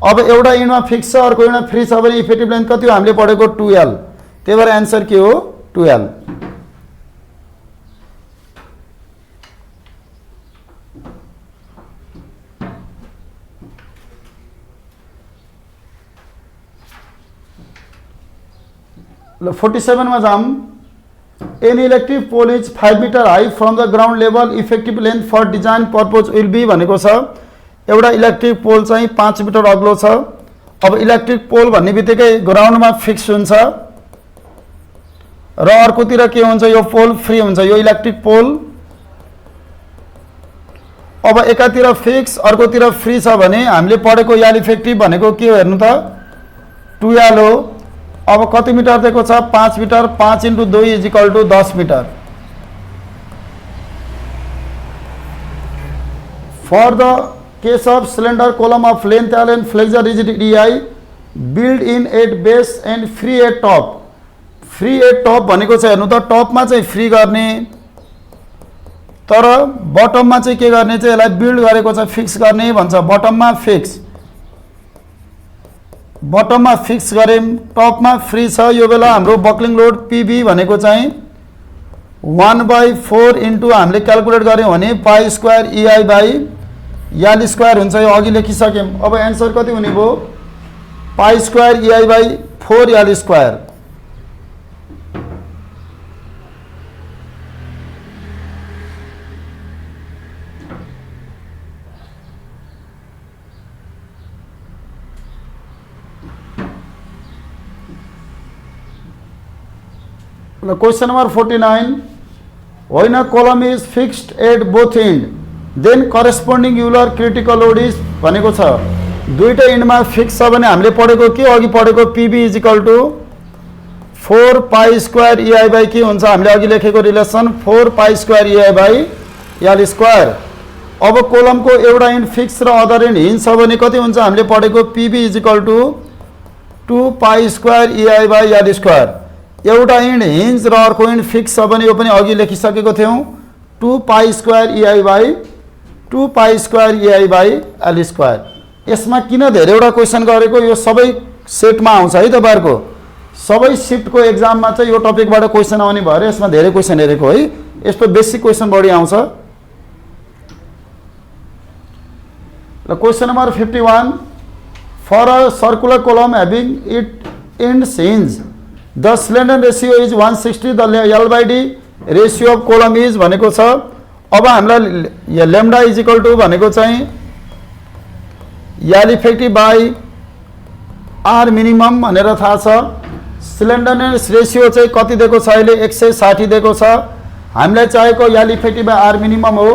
A: अब एउटा इन्डमा फिक्स छ, अर्को इन्डमा फ्री छ भने इफेक्टिभ लेन्थ कति हो? हामीले पढेको 2l। त्यही भएर एन्सर के हो? 2l। ल 47 मा जाम। An electric pole is 5 metre high from the ground level, effective length for design purpose will be भनेको छ। एउटा इलेक्ट्रिक पोल चाहिँ 5 मिटर अग्लो छ। अब इलेक्ट्रिक पोल भन्ने बित्तिकै ग्राउन्डमा फिक्स हुन्छ र अर्कोतिर के हुन्छ? यो पोल फ्री हुन्छ, यो इलेक्ट्रिक पोल। अब एकातिर फिक्स अर्कोतिर फ्री छ भने हामीले पढेको याल इफेक्टिभ भनेको के हो हेर्नु त? 2l हो। अब कति मिटर दिएको छ? 5 metre. 5 × 2 = 10 metre. For the case of cylinder column of length L and flexure rigid DI build in at base and free at top. Free at top भनेको छ हेर्नु त? टपमा चाहिँ फ्री गर्ने, तर बटममा चाहिँ के गर्ने? चाहिँ यसलाई बिल्ड गरेको छ, फिक्स गर्ने भन्छ। बटममा फिक्स बटममा फिक्स गऱ्यौँ, टपमा फ्री छ। यो बेला हाम्रो बक्लिङ लोड पिबी भनेको चाहिँ 1/4 इन्टु हामीले क्यालकुलेट गऱ्यौँ भने pi square EI by L square हुन्छ। यो अघि लेखिसक्यौँ। अब एन्सर कति हुने भयो? Pi square EI by 4 L square. Question number 49. When a column is fixed at both end, then corresponding Euler critical load is भनेको छ दुईटै एन्डमा फिक्स छ भने हामीले पढेको के अघि पढेको PB is equal to 4 pi square EI by के हुन्छ? हामीले अघि लेखेको relation 4 pi square EI by L square. अब कोलमको एउटा एन्ड फिक्स र अदर एन्ड हिन्ज छ भने कति हुन्छ? हामीले पढेको PB is equal to 2 pi square EI by L square. एउटा एन्ड हिन्ज र अर्को एन्ड फिक्स छ भने यो पनि अघि लेखिसकेको थियौँ 2 pi square EI by 2 pi square EI by L square. यसमा किन धेरैवटा क्वेसन गरेको? यो सबै सेटमा आउँछ है तपाईँहरूको, सबै सिफ्टको एक्जाममा चाहिँ यो टपिकबाट क्वेसन आउने भएर यसमा धेरै क्वेसन हेरेको है। यस्तो बेसिक क्वेसन बढी आउँछ। ल question number 51, for a circular column having it ends hinge the cylinder ratio is 160, the L by D ratio of column is भनेको छ। अब हामीलाई लेम्डा इज इक्वल टु भनेको चाहिँ यल इफेक्टिभ बाई आर मिनिमम भनेर थाहा छ। सिलेन्डरनेस रेसियो चाहिँ कति दिएको छ? अहिले 160 दिएको छ। हामीलाई चाहिएको यल इफेक्टिभ बाई आर मिनिमम हो।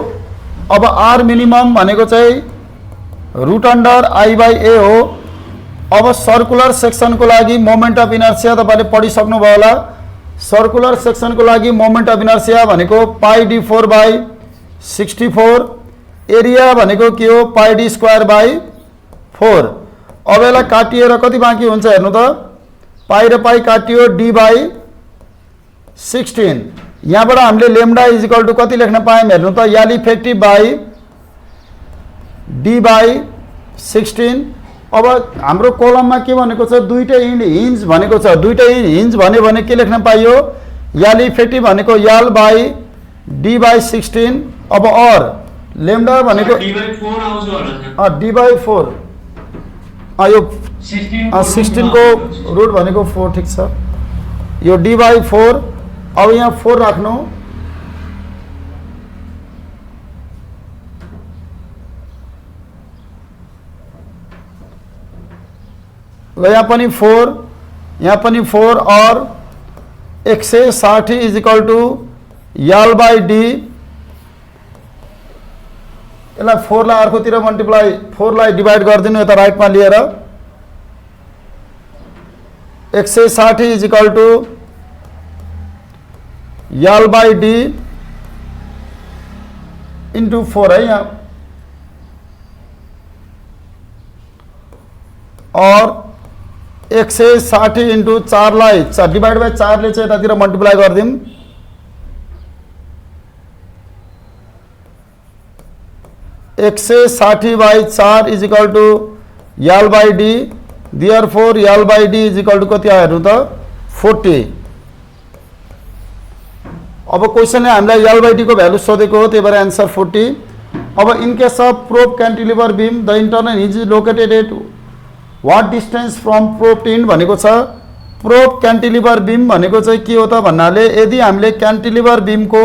A: अब आर मिनिमम भनेको चाहिँ रुट अन्डर आई बाई ए हो। अब सर्कुलर सेक्सनको लागि मोमेन्ट अफ इनर्सिया तपाईँले पढिसक्नु भयो होला। सर्कुलर सेक्सनको लागि मोमेन्ट अफ इनर्सिया भनेको पाई डी 4 बाई 64। एरिया भनेको के हो? पाई डी स्क्वायर बाई 4। अब यसलाई काटिएर कति बाँकी हुन्छ हेर्नु त? पाई र पाई काटियो डी बाई 16। यहाँबाट हामीले लेम्डा इज इक्वल टु कति लेख्न पायौँ हेर्नु त? यल इफेक्टिभ बाई डी बाई 16। अब हाम्रो कोलममा के भनेको छ? दुईटै इन्ड हिन्ज भनेको छ। दुईटै हिन्ज भन्यो भने के लेख्न पाइयो? यल इफेक्टिभ भनेको यल बाई डी बाई 16। अब अर लेम्डा भनेको डी बाई 4 यो 16 को रुट भनेको 4 ठिक छ। यो डी बाई 4। अब यहाँ 4 राख्नु। ल यहाँ पनि 4, यहाँ पनि 4 और 160 is equal to L by D. यसलाई 4 लाई अर्कोतिर मल्टिप्लाई 4 लाई डिभाइड गरिदिनु यता राइटमा लिएर 160 is equal to L by D into 4 है यहाँ। और 160 इंटू 4 लाई डिवाइड बाई 4 ले चाहिँ यतातिर मल्टिप्लाई गरिदिउँ। 160 by 4 is equal to L by D. Therefore L by D is equal to कति आयो हेर्नु त? 40। अब क्वेसनले हामीलाई यल बाई डी को भ्यालु सोधेको हो, त्यही भएर एन्सर 40। अब in case of prop cantilever beam the internal hinge is located at what distance from prop end भनेको छ। प्रोब क्यान्टिलिभर बीम भनेको चाहिँ के हो त भन्नाले यदि हामीले क्यान्टिलिभर बीम को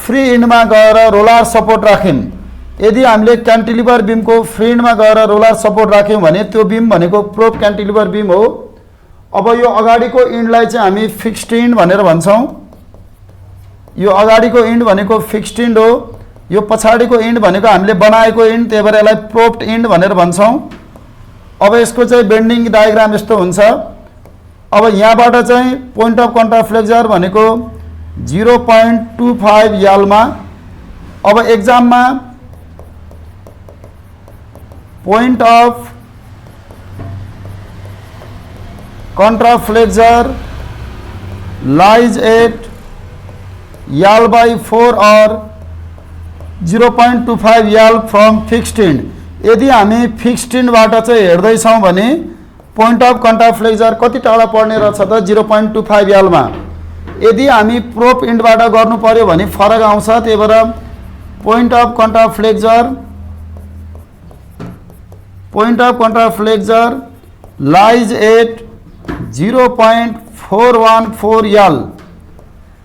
A: फ्री एन्डमा गएर रोलर सपोर्ट राख्यौं, यदि हामीले क्यान्टिलिभर बीम को फ्री एन्डमा गएर रोलर सपोर्ट राख्यौं भने त्यो बीम भनेको प्रोब क्यान्टिलिभर बीम हो। अब यो अगाडिको एन्डलाई चाहिँ हामी फिक्स्ड एन्ड भनेर भन्छौं। यो अगाडिको एन्ड भनेको फिक्स्ड एन्ड हो। यो पछाडिको एन्ड भनेको हामीले बनाएको एन्ड, त्यही भएर यसलाई प्रोब्ड एन्ड भनेर भन्छौं। अब यसको चाहिँ बेन्डिङ डायग्राम यस्तो हुन्छ। अब यहाँबाट चाहिँ पोइन्ट अफ कन्ट्रास्ट फ्लेक्चर भनेको 0.25 यालमा। अब एक्जाममा point of contrast flexure lies at L by 4 or 0.25 याल फ्रम फिक्स्ड एन्ड। यदि हामी फिक्स्ड एन्डबाट चाहिँ हेर्दैछौँ भने पोइन्ट अफ कन्ट्याक्ट फ्लेक्चर कति टाढा पर्ने रहेछ त 0.25 यालमा। यदि हामी प्रोब इन्डबाट गर्नु पर्यो भने फरक आउँछ। त्यही भएर point of contact flexure lies at 0.414 L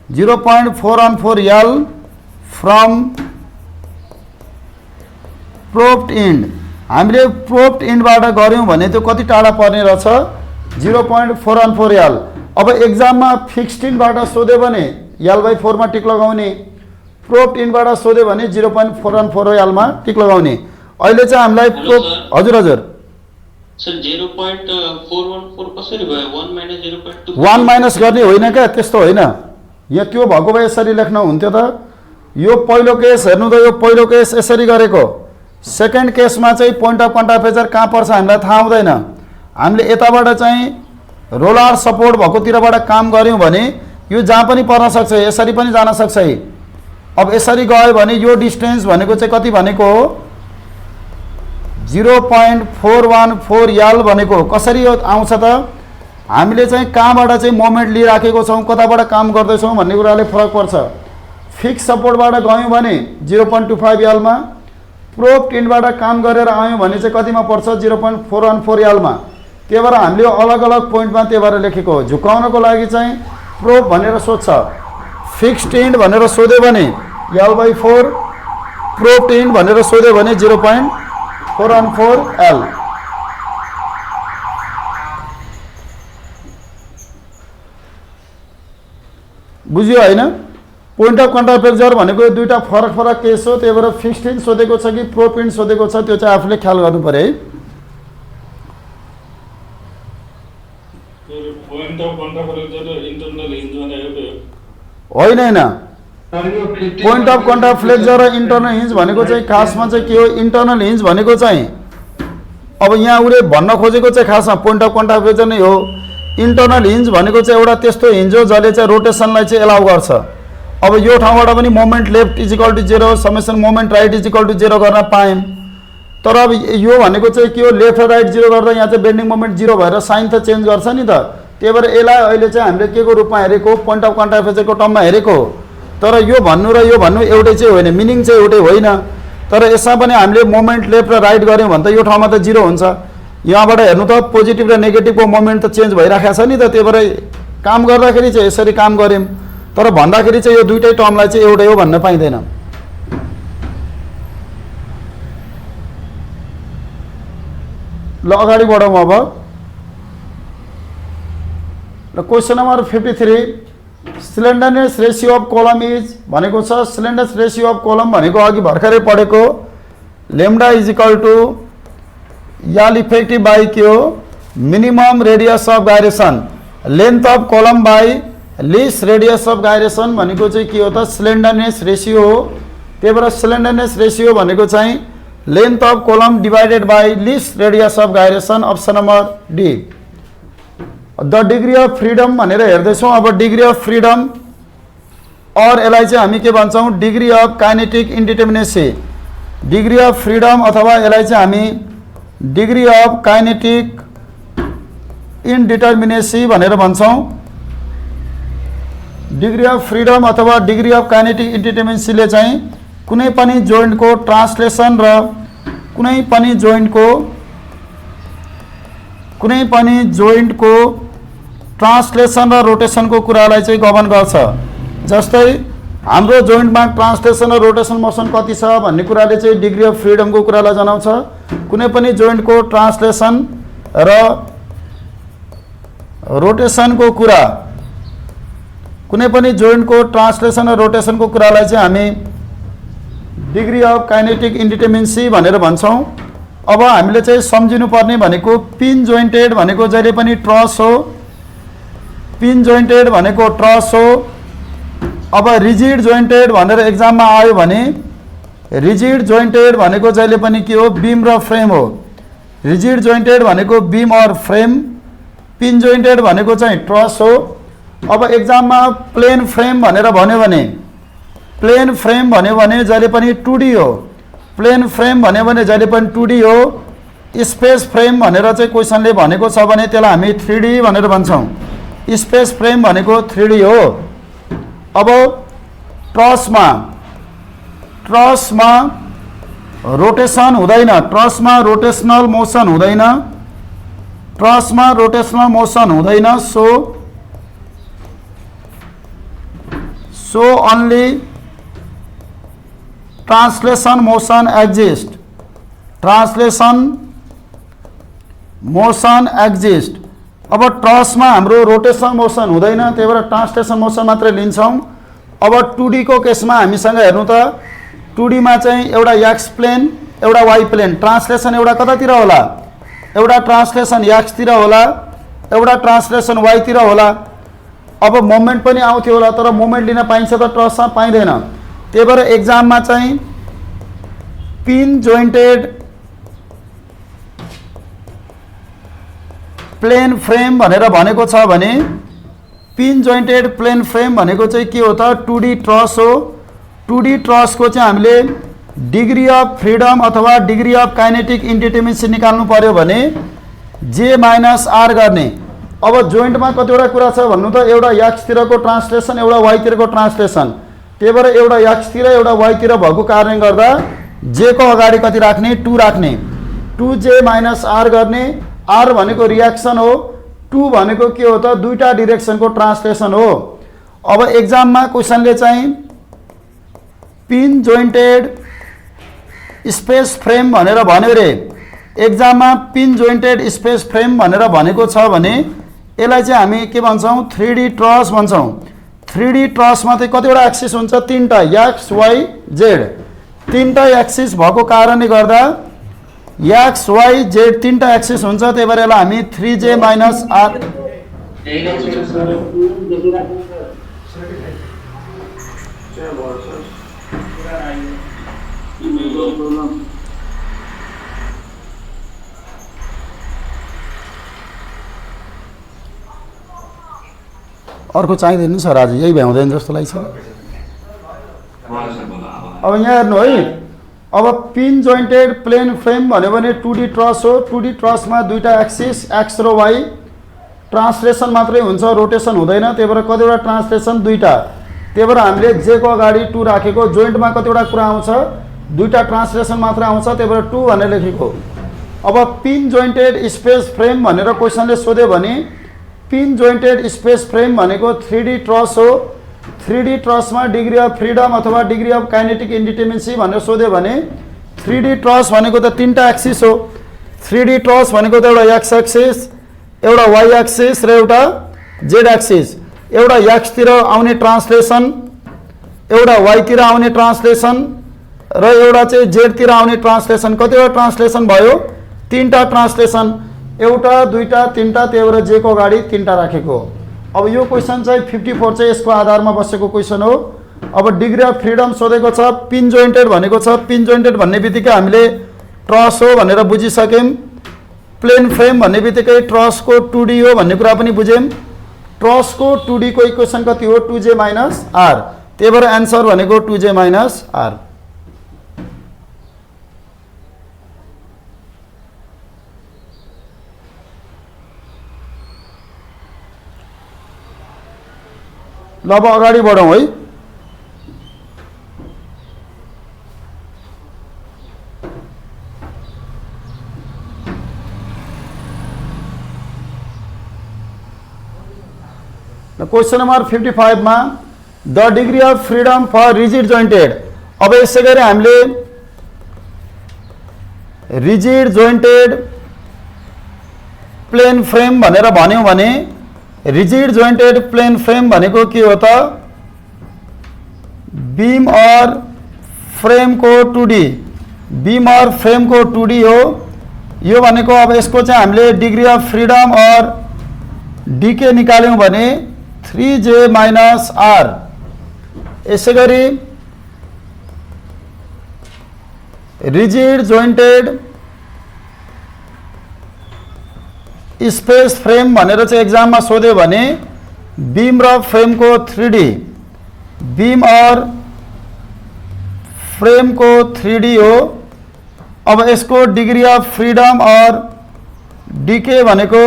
A: 0.414 L from propped end. हामीले प्रोब्ड इन्डबाट गऱ्यौँ भने त्यो कति टाढा पर्ने रहेछ 0.414 याल। अब एक्जाममा फिक्स्ड इन्डबाट सोध्यो भने याल/4 मा टिक लगाउने, प्रोब्ड इन्डबाट सोध्यो भने 0.414 यालमा टिक लगाउने। अहिले चाहिँ हामीलाई हजुर हजुर
B: सर 0.414 कसरी भयो 1 - 0.2
A: 1 माइनस गर्ने होइन क्या, त्यस्तो होइन। यहाँ त्यो भएको भए यसरी लेख्न हुन्थ्यो त। यो पहिलो केस हेर्नु त, यो पहिलो केस यसरी गरेको। सेकेन्ड केसमा चाहिँ पोइन्ट अफ कन्ट्याक्ट फ्लेक्चर कहाँ पर्छ हामीलाई थाहा हुँदैन। हामीले यताबाट चाहिँ रोलर सपोर्ट भएकोतिरबाट काम गऱ्यौँ भने यो जहाँ पनि पर्न सक्छ, यसरी पनि जान सक्छ। अब यसरी गयो भने यो डिस्टेन्स भनेको चाहिँ कति भनेको हो 0.414 याल भनेको। कसरी यो आउँछ त, हामीले चाहिँ कहाँबाट चाहिँ मोमेन्ट लिइराखेको छौँ, कताबाट काम गर्दैछौँ भन्ने कुराले फरक पर्छ। फिक्स सपोर्टबाट गयौँ भने 0.25 यालमा, प्रोब इन्डबाट काम गरेर आयौँ भने चाहिँ कतिमा पर्छ 0.414 यालमा। त्यही भएर हामीले अलग अलग पोइन्टमा त्यही भएर लेखेको हो। झुकाउनको लागि चाहिँ प्रोब भनेर सोध्छ, फिक्स्ड इन्ड भनेर सोध्यो भने याल/4, प्रोब इन्ड भनेर सोध्यो भने 0.414 याल। बुझ्यो होइन? पोइन्ट अफ कन्ट्याक्ट फ्लेक्चर भनेको दुईटा फरक फरक केस हो। त्यही भएर फिक्स्ड इन्ड सोधेको छ कि प्रोब इन्ड सोधेको छ त्यो चाहिँ आफूले ख्याल गर्नु पर्यो है।
I: Point of contact flexure internal hinge भने
A: होइन होइन, पोइन्ट अफ कन्ट्याक्ट फ्लेक्चर र इन्टरनल हिन्ज भनेको चाहिँ खासमा चाहिँ के हो, इन्टरनल हिन्ज भनेको चाहिँ अब यहाँ उसले भन्न खोजेको चाहिँ खासमा पोइन्ट अफ कन्ट्याक्ट फ्लेक्चर नै हो। इन्टरनल हिन्ज भनेको चाहिँ एउटा त्यस्तो हिन्ज हो जसले चाहिँ रोटेसनलाई चाहिँ एलाउ गर्छ। अब यो ठाउँबाट पनि moment left is equal to 0, summation moment right is equal to 0 गर्न पायौँ। तर अब यो भनेको चाहिँ के हो, लेफ्ट र राइट 0 गर्दा यहाँ चाहिँ बेन्डिङ मोमेन्ट 0 भएर साइन त चेन्ज गर्छ नि त। त्यही भएर यसलाई अहिले चाहिँ हामीले के को रूपमा हेरेको, पोइन्ट अफ कन्ट्याक्ट फ्लेक्चरको टर्ममा हेरेको। तर यो भन्नु र यो भन्नु एउटै चाहिँ होइन, मिनिङ चाहिँ एउटै होइन। तर यसमा पनि हामीले मोमेन्ट लेफ्ट र राइट गऱ्यौँ भने त यो ठाउँमा त 0 हुन्छ। यहाँबाट हेर्नु त पोजिटिभ र नेगेटिभको मोमेन्ट त चेन्ज भइरहेको छ नि त। त्यही भएर काम गर्दाखेरि चाहिँ यसरी काम गऱ्यौँ। तर भन्दाखेरि चाहिँ यो दुईटै टर्मलाई चाहिँ एउटै हो भन्न पाइँदैन। ल अगाडि बढौँ अब। र question number 53, slenderness ratio of कलम इज भनेको छ। स्लेन्डरनेस रेसियो अफ कलम भनेको अघि भर्खरै पढेको lambda is equal to L effective by के हो, minimum radius of gyration, length of column by least radius of gyration भनेको चाहिँ के हो त स्लेन्डरनेस रेसियो हो। त्यही भएर स्लेन्डरनेस रेसियो भनेको चाहिँ length of column divided by least radius of gyration. Option number D. The degree of freedom भनेर हेर्दैछौँ। अब डिग्री अफ फ्रिडम और यसलाई चाहिँ हामी के भन्छौँ, degree of kinematic indeterminacy. Degree of freedom अथवा यसलाई चाहिँ हामी डिग्री अफ काइनेटिक इन्डिटर्मिनेसी भनेर भन्छौँ। डिग्री अफ फ्रिडम अथवा डिग्री अफ काइनेटिक इन्डिटर्मिनेसीले चाहिँ कुनै पनि जोइन्टको ट्रान्सलेसन र कुनै पनि जोइन्टको ट्रान्सलेसन र रोटेसनको कुरालाई चाहिँ गभर्न गर्छ। जस्तै हाम्रो जोइन्टमा ट्रान्सलेसन र रोटेसन मोसन कति छ भन्ने कुराले चाहिँ डिग्री अफ फ्रिडमको कुरालाई जनाउँछ। कुनै पनि जोइन्टको ट्रान्सलेसन र रोटेसनको कुरा, कुनै पनि जोइन्टको ट्रान्सलेसन र रोटेसनको कुरालाई चाहिँ हामी डिग्री अफ काइनेटिक इन्डिटर्मिनेसी भनेर भन्छौँ। अब हामीले चाहिँ सम्झिनुपर्ने भनेको पिन जोइन्टेड भनेको जहिले पनि ट्रस हो। पिन जोइन्टेड भनेको ट्रस हो। अब रिजिड जोइन्टेड भनेर एक्जाममा आयो भने रिजिड जोइन्टेड भनेको जहिले पनि के हो, बीम र फ्रेम हो। रिजिड जोइन्टेड भनेको बीम और फ्रेम, पिन जोइन्टेड भनेको चाहिँ ट्रस हो। अब एक्जाममा प्लेन फ्रेम भनेर भन्यो भने, प्लेन फ्रेम भन्यो भने जहिले पनि 2D हो। प्लेन फ्रेम भन्यो भने जहिले पनि 2D हो। स्पेस फ्रेम भनेर चाहिँ क्वेसनले भनेको छ भने त्यसलाई हामी 3D भनेर भन्छौँ। स्पेस फ्रेम भनेको 3D हो। अब ट्रसमा रोटेसन हुँदैन, ट्रसमा रोटेसनल मोसन हुँदैन, ट्रसमा रोटेसनल मोसन हुँदैन। So only translation motion exist, translation motion exist. अब ट्रसमा हाम्रो रोटेसन मोसन हुँदैन, त्यही भएर ट्रांसलेशन मोसन मात्रै लिन्छौँ। अब 2D को केसमा हामीसँग हेर्नु त 2D मा चाहिँ एउटा एक्स प्लेन एउटा वाई प्लेन, ट्रांसलेशन एउटा कतातिर होला, एउटा ट्रांसलेशन एक्स तिर होला, एउटा ट्रांसलेशन वाई तिर होला। अब मोमेन्ट पनि आउँथ्यो होला, तर मोमेन्ट लिन पाइन्छ त ट्रसमा पाइँदैन। त्यही भएर एक्जाममा चाहिँ पिन जोइन्टेड प्लेन फ्रेम भनेर भनेको छ भने पिन जोइन्टेड प्लेन फ्रेम भनेको चाहिँ के हो त 2D ट्रस हो। 2D ट्रसको चाहिँ हामीले डिग्री अफ फ्रिडम अथवा डिग्री अफ काइनेटिक इन्डिटर्मिनेसी निकाल्नु पर्यो भने जे माइनस आर गर्ने। अब जोइन्टमा कतिवटा कुरा छ भन्नु त, एउटा एक्स तिरको ट्रान्सलेसन एउटा वाई तिरको ट्रान्सलेसन। त्यही भएर एउटा एक्स तिर एउटा वाई तिर भएको कारणले गर्दा जे को अगाडि कति राख्ने 2 राख्ने, 2j माइनस आर गर्ने। आर भनेको रिएक्सन हो, 2 भनेको के हो त दुईटा डिरेक्सनको ट्रान्सलेसन हो। अब एक्जाममा क्वेसनले चाहिँ पिन जोइन्टेड स्पेस फ्रेम भनेर भन्यो रे। एक्जाममा पिन जोइन्टेड स्पेस फ्रेम भनेर भनेको छ भने यसलाई चाहिँ हामी के भन्छौँ 3D ट्रस भन्छौँ। 3D ट्रसमा चाहिँ कतिवटा एक्सिस हुन्छ, 3टा एक्स वाई जेड, 3टा एक्सिस भएको कारणले गर्दा एक्स वाई जेड 3टा एक्सिस हुन्छ। त्यही भएर यसलाई हामी 3j माइनस आर अर्को चाहिँदैन सर, आज यही भ्याउँदैन जस्तो लाग्छ। अब यहाँ हेर्नु है, अब पिन जोइन्टेड प्लेन फ्रेम भन्यो भने 2D ट्रस हो। 2D ट्रसमा दुईटा एक्सिस एक्स र वाई, ट्रान्सलेसन मात्रै हुन्छ, रोटेसन हुँदैन। त्यही भएर कतिवटा ट्रान्सलेसन दुईटा, त्यही भएर हामीले जे को अगाडि 2 राखेको। जोइन्टमा कतिवटा कुरा आउँछ, दुईटा ट्रान्सलेसन मात्र आउँछ, त्यही भएर 2 भनेर लेखेको। अब पिन जोइन्टेड स्पेस फ्रेम भनेर क्वेसनले सोध्यो भने पिन जोइन्टेड स्पेस फ्रेम भनेको 3D ट्रस हो। 3D ट्रसमा डिग्री अफ फ्रिडम अथवा डिग्री अफ काइनेटिक इन्डिटर्मिनेसी भनेर सोध्यो भने 3D ट्रस भनेको त 3टा एक्सिस हो। 3D ट्रस भनेको त एउटा एक्स एक्सिस, एउटा वाई एक्सिस र एउटा जेड एक्सिस। एउटा एक्स तिर आउने ट्रान्सलेसन, एउटा वाई तिर आउने ट्रान्सलेसन र एउटा चाहिँ जेड तिर आउने ट्रान्सलेसन। कतिवटा ट्रान्सलेसन भयो, 3टा ट्रान्सलेसन, एउटा दुईटा 3टा, त्यही भएर जे को अगाडि 3टा राखेको। अब यो क्वेसन चाहिँ 54 चाहिँ यसको आधारमा बसेको क्वेसन हो। अब डिग्री अफ फ्रिडम सोधेको छ, पिन जोइन्टेड भनेको छ। पिन जोइन्टेड भन्ने बित्तिकै हामीले ट्रस हो भनेर बुझिसक्यौँ। प्लेन फ्रेम भन्ने बित्तिकै ट्रसको 2D हो भन्ने कुरा पनि बुझ्यौँ। ट्रसको 2D को इक्वेसन कति हो, 2j माइनस आर। त्यही भएर एन्सर भनेको 2j माइनस आर। ल अब अगाडि बढौँ है। क्वेसन नम्बर 55 मा the degree of freedom for rigid jointed. अब यसै गरी हामीले रिजिड जोइन्टेड प्लेन फ्रेम भनेर भन्यौँ भने रिजिड जोइन्टेड प्लेन फ्रेम भनेको के हो त, बीम और फ्रेम को 2D, बीम और फ्रेम को 2D हो। यो भनेको अब यसको चाहिँ हामीले डिग्री अफ फ्रिडम और डीके निकाल्यौँ भने 3j माइनस आर। यसै गरी रिजिड जोइन्टेड स्पेस फ्रेम भनेर चाहिँ एक्जाममा सोध्यो भने बीम र फ्रेम को 3D, बीम और फ्रेम को 3D हो। अब यसको degree of freedom or DK भनेको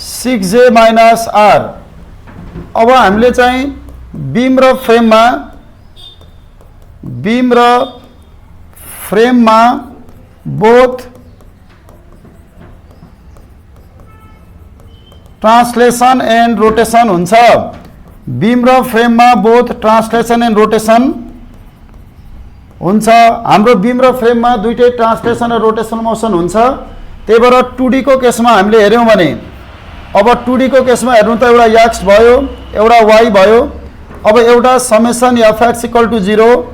A: 6J माइनस R। अब हामीले चाहिँ बीम र फ्रेममा बोथ ट्रान्सलेसन एन्ड रोटेसन हुन्छ। बीम र फ्रेममा बोथ ट्रान्सलेसन एन्ड रोटेसन हुन्छ। हाम्रो बीम र फ्रेममा दुईटै ट्रान्सलेसन र रोटेसन मोसन हुन्छ। त्यही भएर 2D को केसमा हामीले हेर्यौं भने अब 2D को केसमा हेर्नु त एउटा x भयो, एउटा y भयो। अब एउटा समेसन fx इक्वल टु 0,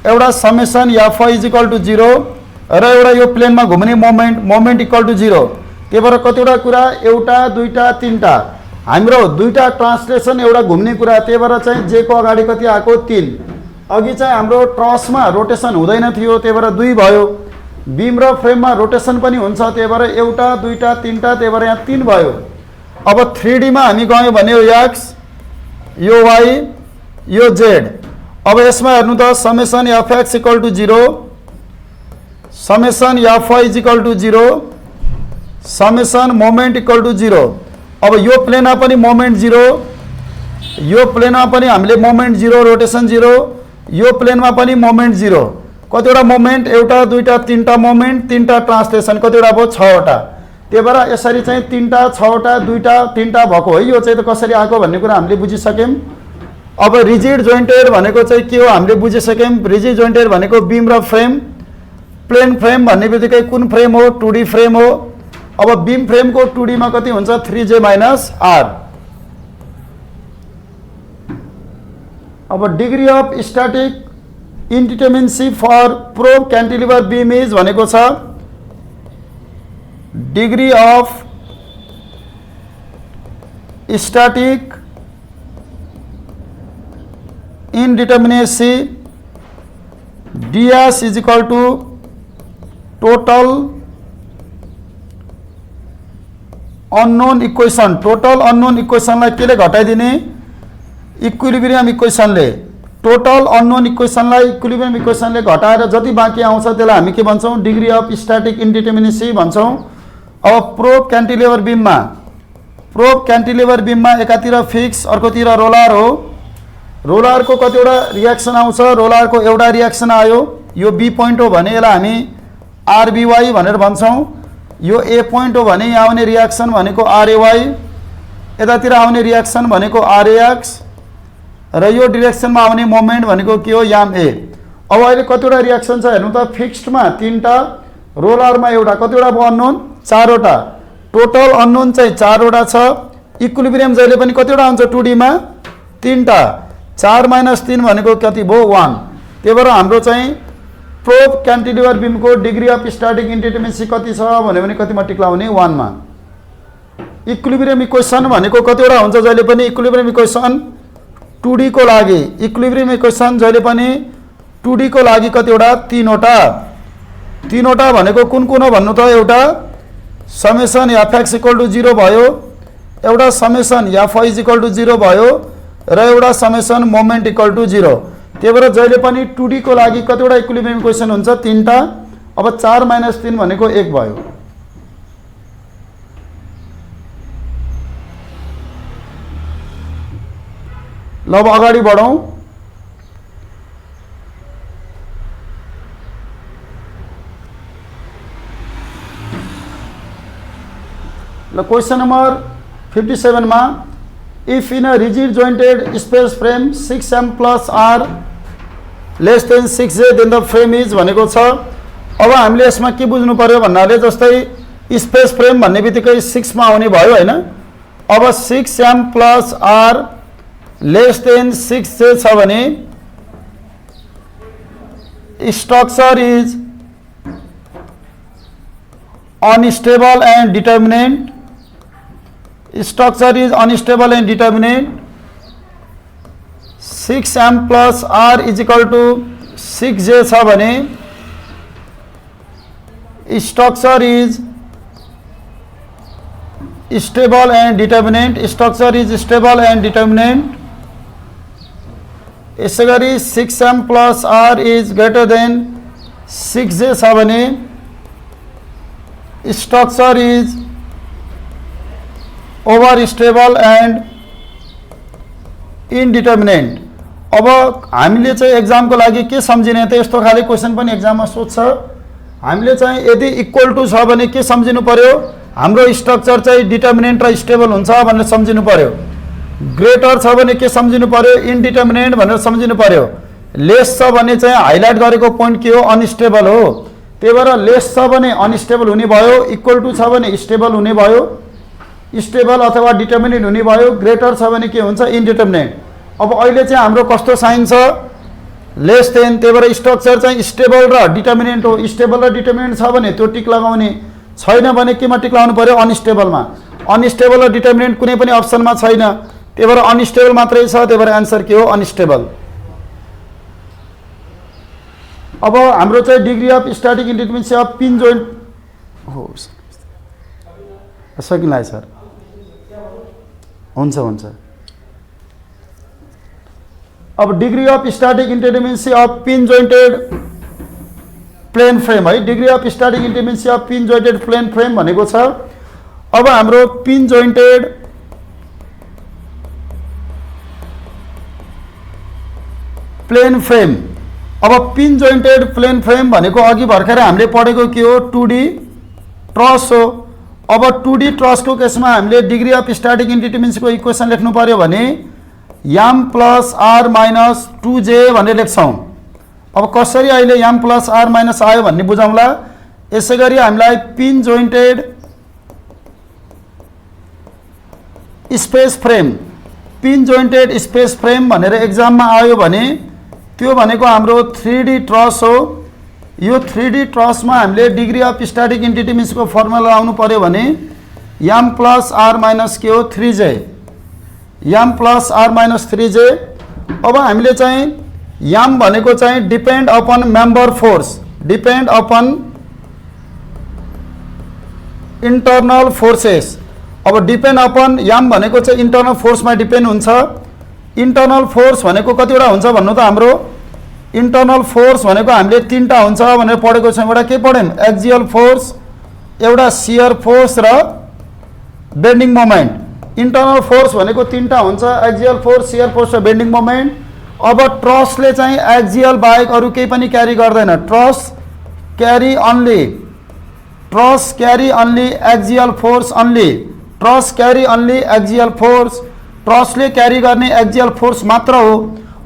A: एउटा summation fy is equal to 0 र एउटा यो प्लेनमा घुम्ने मोमेन्ट इक्वल टु 0। त्यही भएर कतिवटा कुरा एउटा दुईटा तीनटा हाम्रो दुईटा ट्रान्सलेसन एउटा घुम्ने कुरा। त्यही भएर चाहिँ जे को अगाडि कति आको 3। अघि चाहिँ हाम्रो ट्रसमा रोटेसन हुँदैन थियो, त्यही भएर 2 भयो। बीम र फ्रेममा रोटेसन पनि हुन्छ, त्यही भएर एउटा दुईटा तीनटा, त्यही भएर यहाँ 3 भयो। अब 3D मा हामी गयौं भने यो x, यो y, यो z। अब यसमा हेर्नु त summation fx equal to 0, summation fy is equal to 0, summation moment equal to 0। अब यो प्लेनमा पनि मोमेन्ट 0, यो प्लेनमा पनि हामीले मोमेन्ट 0, रोटेसन 0, यो प्लेनमा पनि मोमेन्ट 0। कतिवटा मोमेन्ट एउटा दुईटा तीनटा मोमेन्ट, तीनटा ट्रान्सलेसन, कतिवटा भयो 6 वटा। त्यही भएर यसरी चाहिँ 3टा 6 वटा दुईटा तीनटा भएको हो। यो चाहिँ त कसरी आको भन्ने कुरा हामीले बुझिसक्यौं। अब रिजिड जोइन्टेड भनेको चाहिँ के हो हामीले बुझिसक्यौं। रिजिड जोइन्टेड भनेको बीम र फ्रेम। प्लेन फ्रेम भन्ने बित्तिकै कुन फ्रेम हो? 2D फ्रेम हो। अब बीम फ्रेमको 2D मा कति हुन्छ? 3J minus R। अब degree of static indeterminacy for prop cantilever beam is भनेको छ degree of static indeterminacy ds is equal to total unknown equation. Total unknown इक्वेसनलाई केले घटाइदिने? इक्विलिब्रियम इक्वेसनले। टोटल अननोन इक्वेसनलाई इक्विलिब्रियम इक्वेसनले घटाएर जति बाँकी आउँछ त्यसलाई हामी के भन्छौँ? डिग्री अफ स्ट्याटिक इन्डिटर्मिनेसी भन्छौँ। अब प्रोब क्यान्टिलिभर बीममा एकातिर फिक्स अर्कोतिर रोलर हो। रोलरको कतिवटा रियाक्सन आउँछ? रोलरको एउटा रियाक्सन आयो, यो बी पोइन्ट हो भने यसलाई हामी RBY भनेर भन्छौँ। यो ए पोइन्ट हो भने यहाँ आउने रियाक्सन भनेको RAY, यतातिर आउने रियाक्सन भनेको RAX र यो डिरेक्सनमा आउने मोमेन्ट भनेको के हो? याम ए। अब अहिले कतिवटा रियाक्सन छ हेर्नु त। फिक्स्डमा 3टा, रोलरमा एउटा, कतिवटा भयो अननोन? 4 वटा। टोटल अननोन चाहिँ 4 वटा छ। इक्विलिब्रियम जहिले पनि कतिवटा हुन्छ? 2D मा 3टा। 4 माइनस 3 भनेको कति भयो? 1। त्यही भएर हाम्रो चाहिँ प्रोब क्यान्टिलिभर बीमको डिग्री अफ स्ट्याटिक इन्डिटर्मिनेसी कति छ भन्यो भने कतिमा टिक्लाउने? 1 मा। इक्विलिब्रियम इक्वेसन भनेको कतिवटा हुन्छ? जहिले पनि इक्विलिब्रियम इक्वेसन 2D को लागि इक्विलिब्रियम इक्वेसन जहिले पनि 2D को लागि कतिवटा? 3 वटा। 3 वटा भनेको कुन कुन हो भन्नु त? एउटा समेसन fx इक्वल टु 0 भयो, एउटा summation fy is equal to 0 भयो र एउटा समेसन मोमेन्ट इक्वल टु 0। त्यही भएर जहिले पनि 2D को लागि कतिवटा इक्विलिब्रियम इक्वेसन हुन्छ? 3टा। अब 4 माइनस 3 भनेको 1 भयो। ल अब अगाडि बढौं। ल क्वेश्चन नम्बर 57 मा if in a rigid jointed space frame 6m plus r less than 6j then the frame is भनेको छ। अब हामीले यसमा के बुझ्नु पर्यो भन्नाले जस्तै स्पेस फ्रेम भन्ने बित्तिकै 6 मा आउने भयो हैन। अब 6m plus r less than 6j छ भने structure is unstable and determinant. Structure is unstable and determinate. 6m plus r is equal to 6j छ भने structure is stable and determinate. Structure is stable and determinate. यसै गरी 6m plus r is greater than 6J छ भने structure is over stable and indeterminate. अब हामीले चाहिँ एक्जामको लागि के सम्झिने त यस्तो खाले क्वेसन पनि एक्जाममा सोध्छ। हामीले चाहिँ यदि इक्वल टु छ भने के सम्झिनु पर्यो, हाम्रो स्ट्रक्चर चाहिँ डिटर्मिनेन्ट र स्टेबल हुन्छ भनेर सम्झिनु पर्यो। ग्रेटर छ भने के सम्झिनु पर्यो, इन्डिटर्मिनेन्ट भनेर सम्झिनु पर्यो। लेस छ भने चाहिँ हाइलाइट गरेको पोइन्ट के हो, अनस्टेबल हो। त्यही भएर लेस छ भने अनस्टेबल हुने भयो, इक्वल टु छ भने स्टेबल हुने भयो, स्टेबल अथवा डिटर्मिनेन्ट हुने भयो। ग्रेटर छ भने के हुन्छ, इन्डिटर्मिनेन्ट। अब अहिले चाहिँ हाम्रो कस्तो साइन छ, लेस देन। त्यही भएर स्ट्रक्चर चाहिँ स्टेबल र डिटर्मिनेन्ट हो। स्टेबल र डिटर्मिनेन्ट छ भने त्यो टिक लगाउने, छैन भने केमा टिक लगाउनु पर्यो, अनस्टेबलमा। अनस्टेबल र डिटर्मिनेन्ट कुनै पनि अप्सनमा छैन, त्यही भएर अनस्टेबल मात्रै छ। त्यही भएर एन्सर के हो, अनस्टेबल। अब हाम्रो चाहिँ degree of static indeterminacy of pin joint हो सकिन्छ सर, हुन्छ। अब degree of static indeterminacy of pin jointed plane frame है, degree of static indeterminacy of pin jointed plane frame भनेको छ। अब हाम्रो पिन जोइन्टेड प्लेन फ्रेम, अब पिन जोइन्टेड प्लेन फ्रेम भनेको अघि भर्खरै हामीले पढेको के हो, 2D ट्रस हो। अब 2D ट्रसको केसमा हामीले डिग्री अफ स्ट्याटिक इन्डिटर्मिनेन्सीको इक्वेसन लेख्नु पर्यो भने m plus r minus 2j भनेर लेख्छौँ। अब कसरी अहिले m प्लस r माइनस आयो भन्ने बुझौँला। यसै गरी हामीलाई pin jointed space frame, pin jointed space frame भनेर एक्जाममा आयो भने त्यो भनेको हाम्रो 3D ट्रस हो। यो 3D ट्रसमा हामीले डिग्री अफ स्ट्याटिक इन्डिटर्मिनेन्सीको फर्मुला आउनु पर्यो भने m प्लस r माइनस के हो, 3j, m plus r minus 3j। अब हामीले चाहिँ m भनेको चाहिँ depend upon member force, depend upon internal forces. अब डिपेन्ड अपन m भनेको चाहिँ इन्टरनल फोर्समा डिपेन्ड हुन्छ। इन्टरनल फोर्स भनेको कतिवटा हुन्छ भन्नु त, हाम्रो इन्टरनल फोर्स भनेको हामीले 3टा हुन्छ भनेर पढेको छौँ। एउटा के पढ्यौँ, एक्जियल फोर्स, एउटा सियर फोर्स र बेन्डिङ मोमेन्ट। इन्टरनल फोर्स भनेको 3टा हुन्छ, एक्जियल फोर्स, सियर फोर्स र बेन्डिङ मोमेन्ट। अब ट्रसले चाहिँ एक्जियल बाहेक अरू केही पनि क्यारी गर्दैन। Truss carry only, truss carry only axial force only, truss carry only axial force. ट्रसले क्यारी गर्ने एक्जियल फोर्स मात्र हो।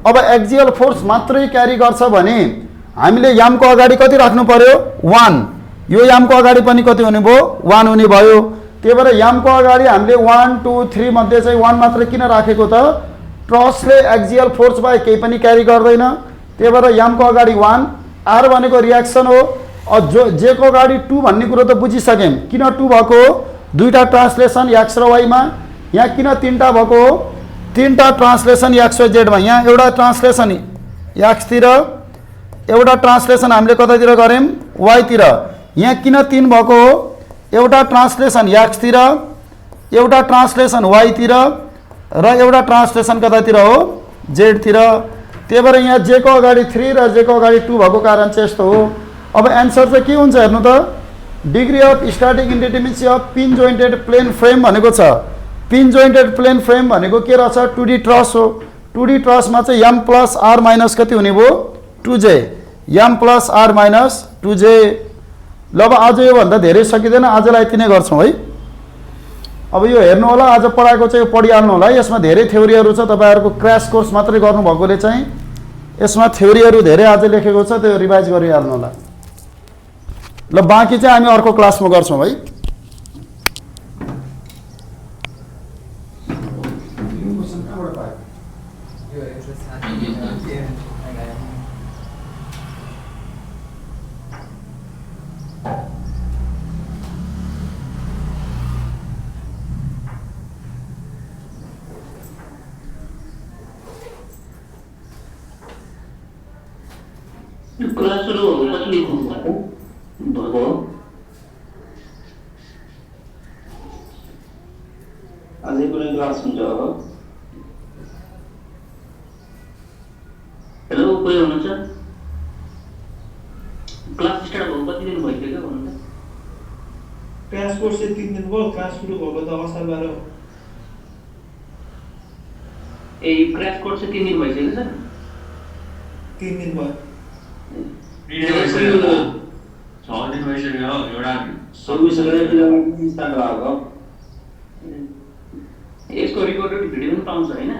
A: अब एक्जियल फोर्स मात्रै क्यारी गर्छ भने हामीले m को अगाडि कति राख्नु पर्यो, 1। यो m को अगाडि पनि कति हुने भयो, 1 हुने भयो। त्यही भएर m को अगाडि हामीले 1 2 3 मध्ये चाहिँ 1 मात्र किन राखेको त, ट्रसले एक्जियल फोर्स बाहेक केही पनि क्यारी गर्दैन। त्यही भएर m को अगाडि 1। r भनेको रियाक्सन हो। j को अगाडि 2 भन्ने कुरो त बुझिसक्यौँ। किन 2 भएको, दुईटा ट्रान्सलेसन x र y मा। यहाँ किन 3टा भएको हो, 3टा ट्रान्सलेसन x र z मा। यहाँ एउटा ट्रान्सलेसन x तिर, एउटा ट्रान्सलेसन हामीले कतातिर गऱ्यौँ, y तिर। यहाँ किन 3 भएको हो, एउटा ट्रान्सलेसन x तिर, एउटा ट्रान्सलेसन y तिर र एउटा ट्रान्सलेसन कतातिर हो, z तिर। त्यही भएर यहाँ j को अगाडि 3 र j को अगाडि 2 भएको कारण चाहिँ यस्तो हो। अब एन्सर चाहिँ के हुन्छ हेर्नु त, degree of static indeterminacy of pin jointed plane frame भनेको छ। पिन जोइन्टेड प्लेन फ्रेम भनेको के रहेछ, 2D ट्रस हो। 2D ट्रसमा चाहिँ m प्लस r माइनस कति हुने भयो, 2j, m plus r minus 2j। ल अब आज योभन्दा धेरै सकिँदैन, आजलाई यति नै गर्छौँ है। अब यो हेर्नु होला, आज पढाएको चाहिँ पढिहाल्नु होला है। यसमा धेरै थ्योरीहरू छ, तपाईँहरूको क्र्यास कोर्स मात्रै गर्नुभएकोले चाहिँ यसमा थ्योरीहरू धेरै आज लेखेको छ, त्यो रिभाइज गरिहाल्नु होला। ल बाँकी चाहिँ हामी अर्को क्लासमा गर्छौँ है।
E: क्लासहरू कति भएको,
D: अझै कुनै क्लास हुन्छ अब?
E: हेलो, कोही हुनुहुन्छ? क्लास स्टार्ट भएको कति दिन भइसक्यो भन्नु त?
G: क्रास कोर्स चाहिँ 3 दिन भयो, क्लास सुरु भएको त असार 12 हो।
E: ए यो क्र्यास कोर्स चाहिँ 3 दिन भइसक्यो सर?
G: 3 दिन भयो।
I: 6 दिन भइसक्यो एउटा
D: 26 स्टार्ट भएको।
E: यसको रिकर्डेड भिडियो पनि पाउँछ हैन?